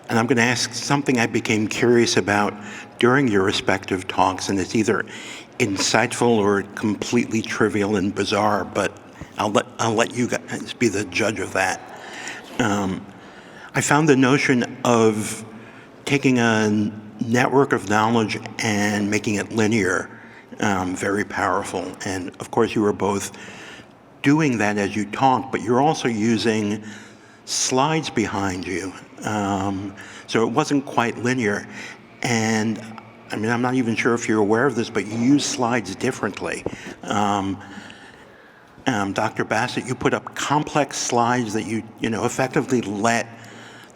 I'm going to ask something I became curious about during your respective talks, and it's either insightful or completely trivial and bizarre, but I'll let you guys be the judge of that. I found the notion of taking a network of knowledge and making it linear very powerful. And of course, you were both doing that as you talk, but you're also using slides behind you. So it wasn't quite linear. And I mean, I'm not even sure if you're aware of this, but you use slides differently. Dr. Bassett, you put up complex slides that you effectively let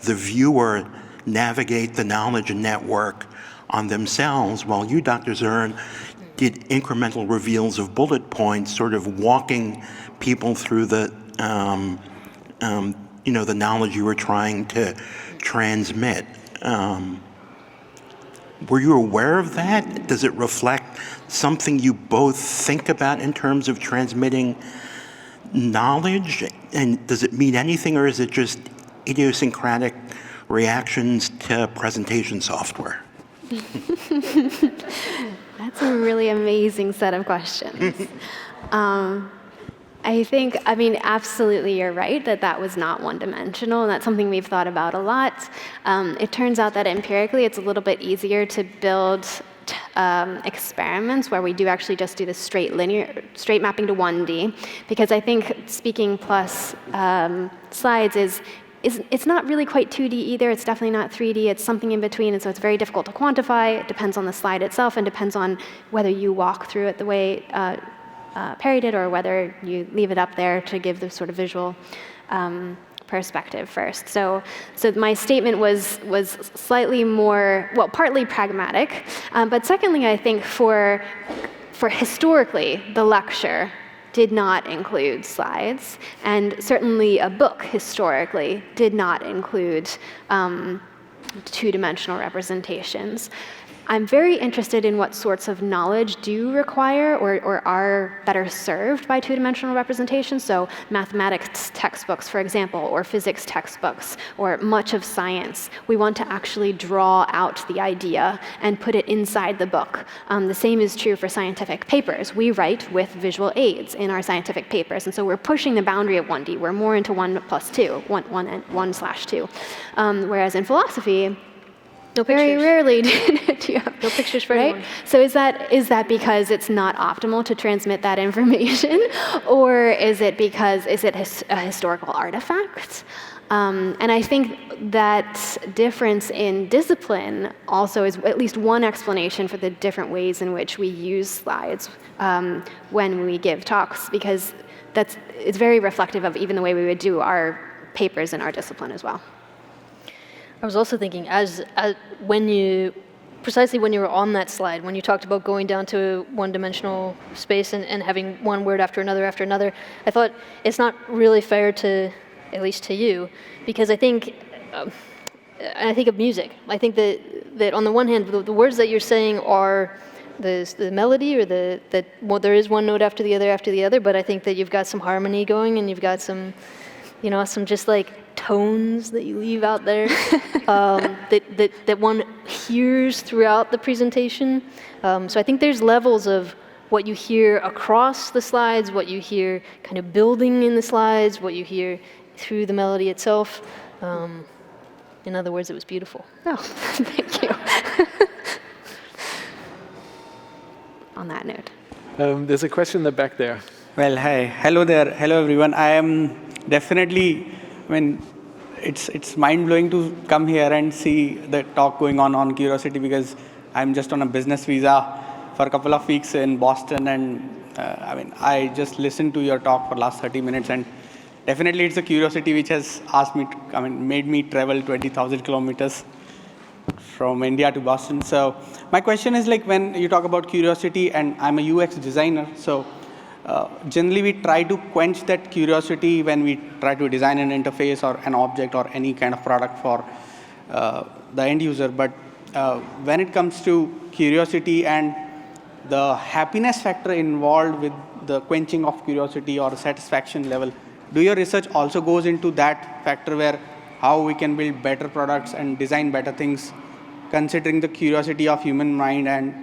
the viewer navigate the knowledge network on themselves, while you, Dr. Zurn, did incremental reveals of bullet points, sort of walking people through the, the knowledge you were trying to transmit. Were you aware of that? Does it reflect something you both think about in terms of transmitting knowledge? And does it mean anything, or is it just idiosyncratic reactions to presentation software? That's a really amazing set of questions. I mean, absolutely you're right that was not one-dimensional, and that's something we've thought about a lot. It turns out that empirically it's a little bit easier to build experiments where we do actually just do the straight mapping to 1D, because I think speaking plus slides it's not really quite 2D either. It's definitely not 3D. It's something in between, and so it's very difficult to quantify. It depends on the slide itself, and depends on whether you walk through it the way Perry did, or whether you leave it up there to give the sort of visual perspective first. So my statement was slightly more, well, partly pragmatic, but secondly, I think for historically, the lecture did not include slides, and certainly a book historically did not include two-dimensional representations. I'm very interested in what sorts of knowledge do require or are better served by two-dimensional representation. So mathematics textbooks, for example, or physics textbooks, or much of science. We want to actually draw out the idea and put it inside the book. The same is true for scientific papers. We write with visual aids in our scientific papers, and so we're pushing the boundary of 1D. We're more into 1+2, 1/2. Whereas in philosophy, very rarely do you have no pictures for right? anyone. So is that because it's not optimal to transmit that information, or is it because a historical artifact? And I think that difference in discipline also is at least one explanation for the different ways in which we use slides when we give talks, because it's very reflective of even the way we would do our papers in our discipline as well. I was also thinking, precisely when you were on that slide, when you talked about going down to one-dimensional space and having one word after another, I thought it's not really fair to, at least to you, because I think of music. I think that on the one hand, the words that you're saying are the melody, or well, there is one note after the other, but I think that you've got some harmony going, and you've got some, some just like tones that you leave out there that one hears throughout the presentation. So I think there's levels of what you hear across the slides, what you hear kind of building in the slides, what you hear through the melody itself. In other words, it was beautiful. Oh, thank you. On that note. There's a question in the back there. Well, hi. Hello there. Hello, everyone. I am definitely, it's mind-blowing to come here and see the talk going on curiosity, because I'm just on a business visa for a couple of weeks in Boston, and I just listened to your talk for the last 30 minutes, and definitely it's a curiosity which has made me travel 20,000 kilometers from India to Boston. So my question is, like, when you talk about curiosity, and I'm a UX designer, so generally we try to quench that curiosity when we try to design an interface or an object or any kind of product for the end user. But when it comes to curiosity and the happiness factor involved with the quenching of curiosity or satisfaction level, do your research also goes into that factor, where how we can build better products and design better things, considering the curiosity of human mind and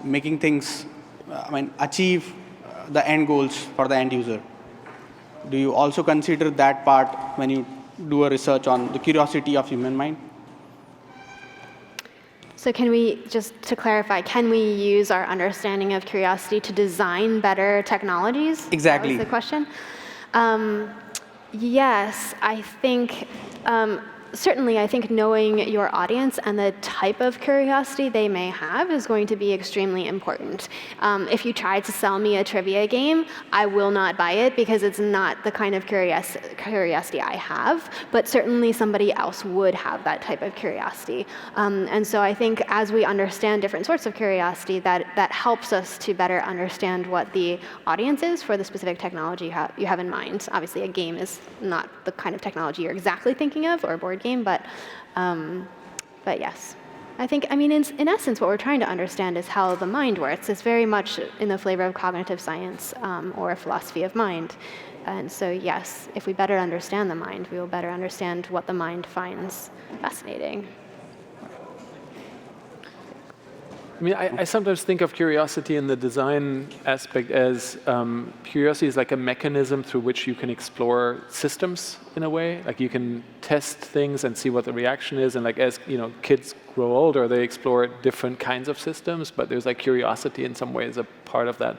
making things achieve the end goals for the end user? Do you also consider that part when you do a research on the curiosity of human mind? So can we, just to clarify, can we use our understanding of curiosity to design better technologies? Exactly. That was the question. Yes, I think, certainly I think knowing your audience and the type of curiosity they may have is going to be extremely important. If you try to sell me a trivia game, I will not buy it because it's not the kind of curiosity I have, but certainly somebody else would have that type of curiosity. And so I think as we understand different sorts of curiosity, that helps us to better understand what the audience is for the specific technology you have in mind. Obviously, a game is not the kind of technology you're exactly thinking of, or a board game, but yes. I think, in essence, what we're trying to understand is how the mind works. It's very much in the flavor of cognitive science or a philosophy of mind. And so, yes, if we better understand the mind, we will better understand what the mind finds fascinating. I sometimes think of curiosity in the design aspect as curiosity is like a mechanism through which you can explore systems in a way. Like you can test things and see what the reaction is, and like as kids grow older, they explore different kinds of systems. But there's like curiosity in some ways a part of that,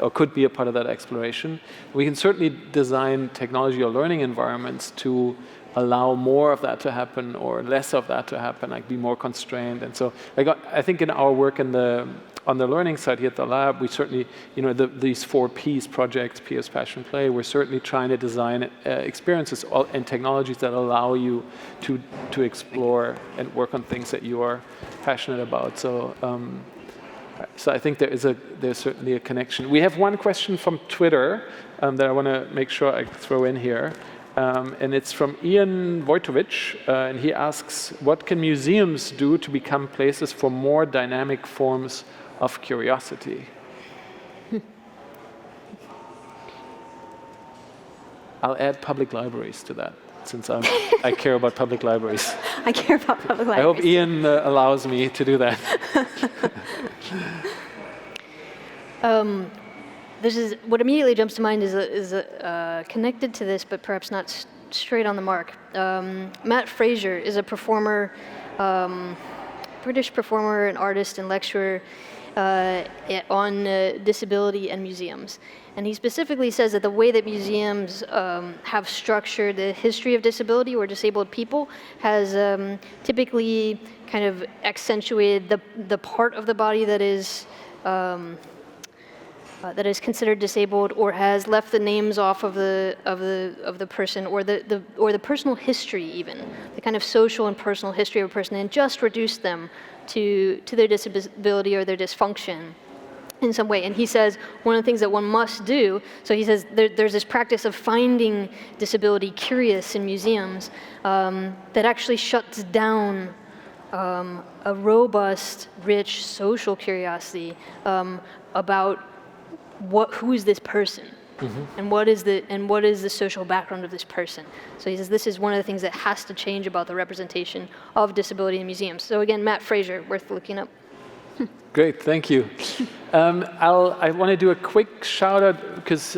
or could be a part of that exploration. We can certainly design technology or learning environments to allow more of that to happen or less of that to happen, like be more constrained. And so I think in our work on the learning side here at the lab, we certainly, these 4 Ps projects, PS, Passion, Play, we're certainly trying to design experiences and technologies that allow you to explore and work on things that you are passionate about. So I think there's certainly a connection. We have one question from Twitter that I want to make sure I throw in here. And it's from Ian Wojtowicz, and he asks, what can museums do to become places for more dynamic forms of curiosity? I'll add public libraries to that, since I care about public libraries. I care about public libraries. I hope Ian allows me to do that. What immediately jumps to mind is connected to this, but perhaps not straight on the mark. Matt Fraser is a performer, British performer and artist and lecturer on disability and museums. And he specifically says that the way that museums have structured the history of disability or disabled people has typically kind of accentuated the part of the body that is that is considered disabled or has left the names off of the person or the personal history even, the kind of social and personal history of a person, and just reduced them to their disability or their dysfunction in some way. And he says one of the things that one must do, so he says there's this practice of finding disability curious in museums that actually shuts down a robust, rich social curiosity about who is this person, and what is the social background of this person. So he says this is one of the things that has to change about the representation of disability in museums. So again, Matt Fraser, worth looking up. Great, thank you. I want to do a quick shout out because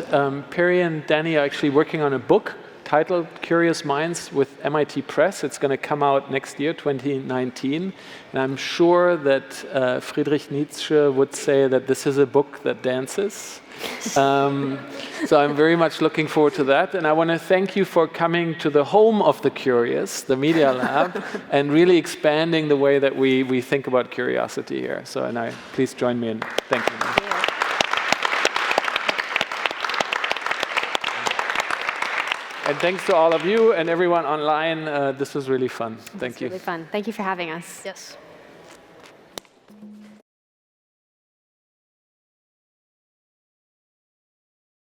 Perry and Danny are actually working on a book titled Curious Minds with MIT Press. It's going to come out next year, 2019. And I'm sure that Friedrich Nietzsche would say that this is a book that dances. So I'm very much looking forward to that. And I want to thank you for coming to the home of the curious, the Media Lab, and really expanding the way that we think about curiosity here. So, please join me in thanking you. And thanks to all of you and everyone online. This was really fun. Thank you. Really fun. Thank you for having us. Yes.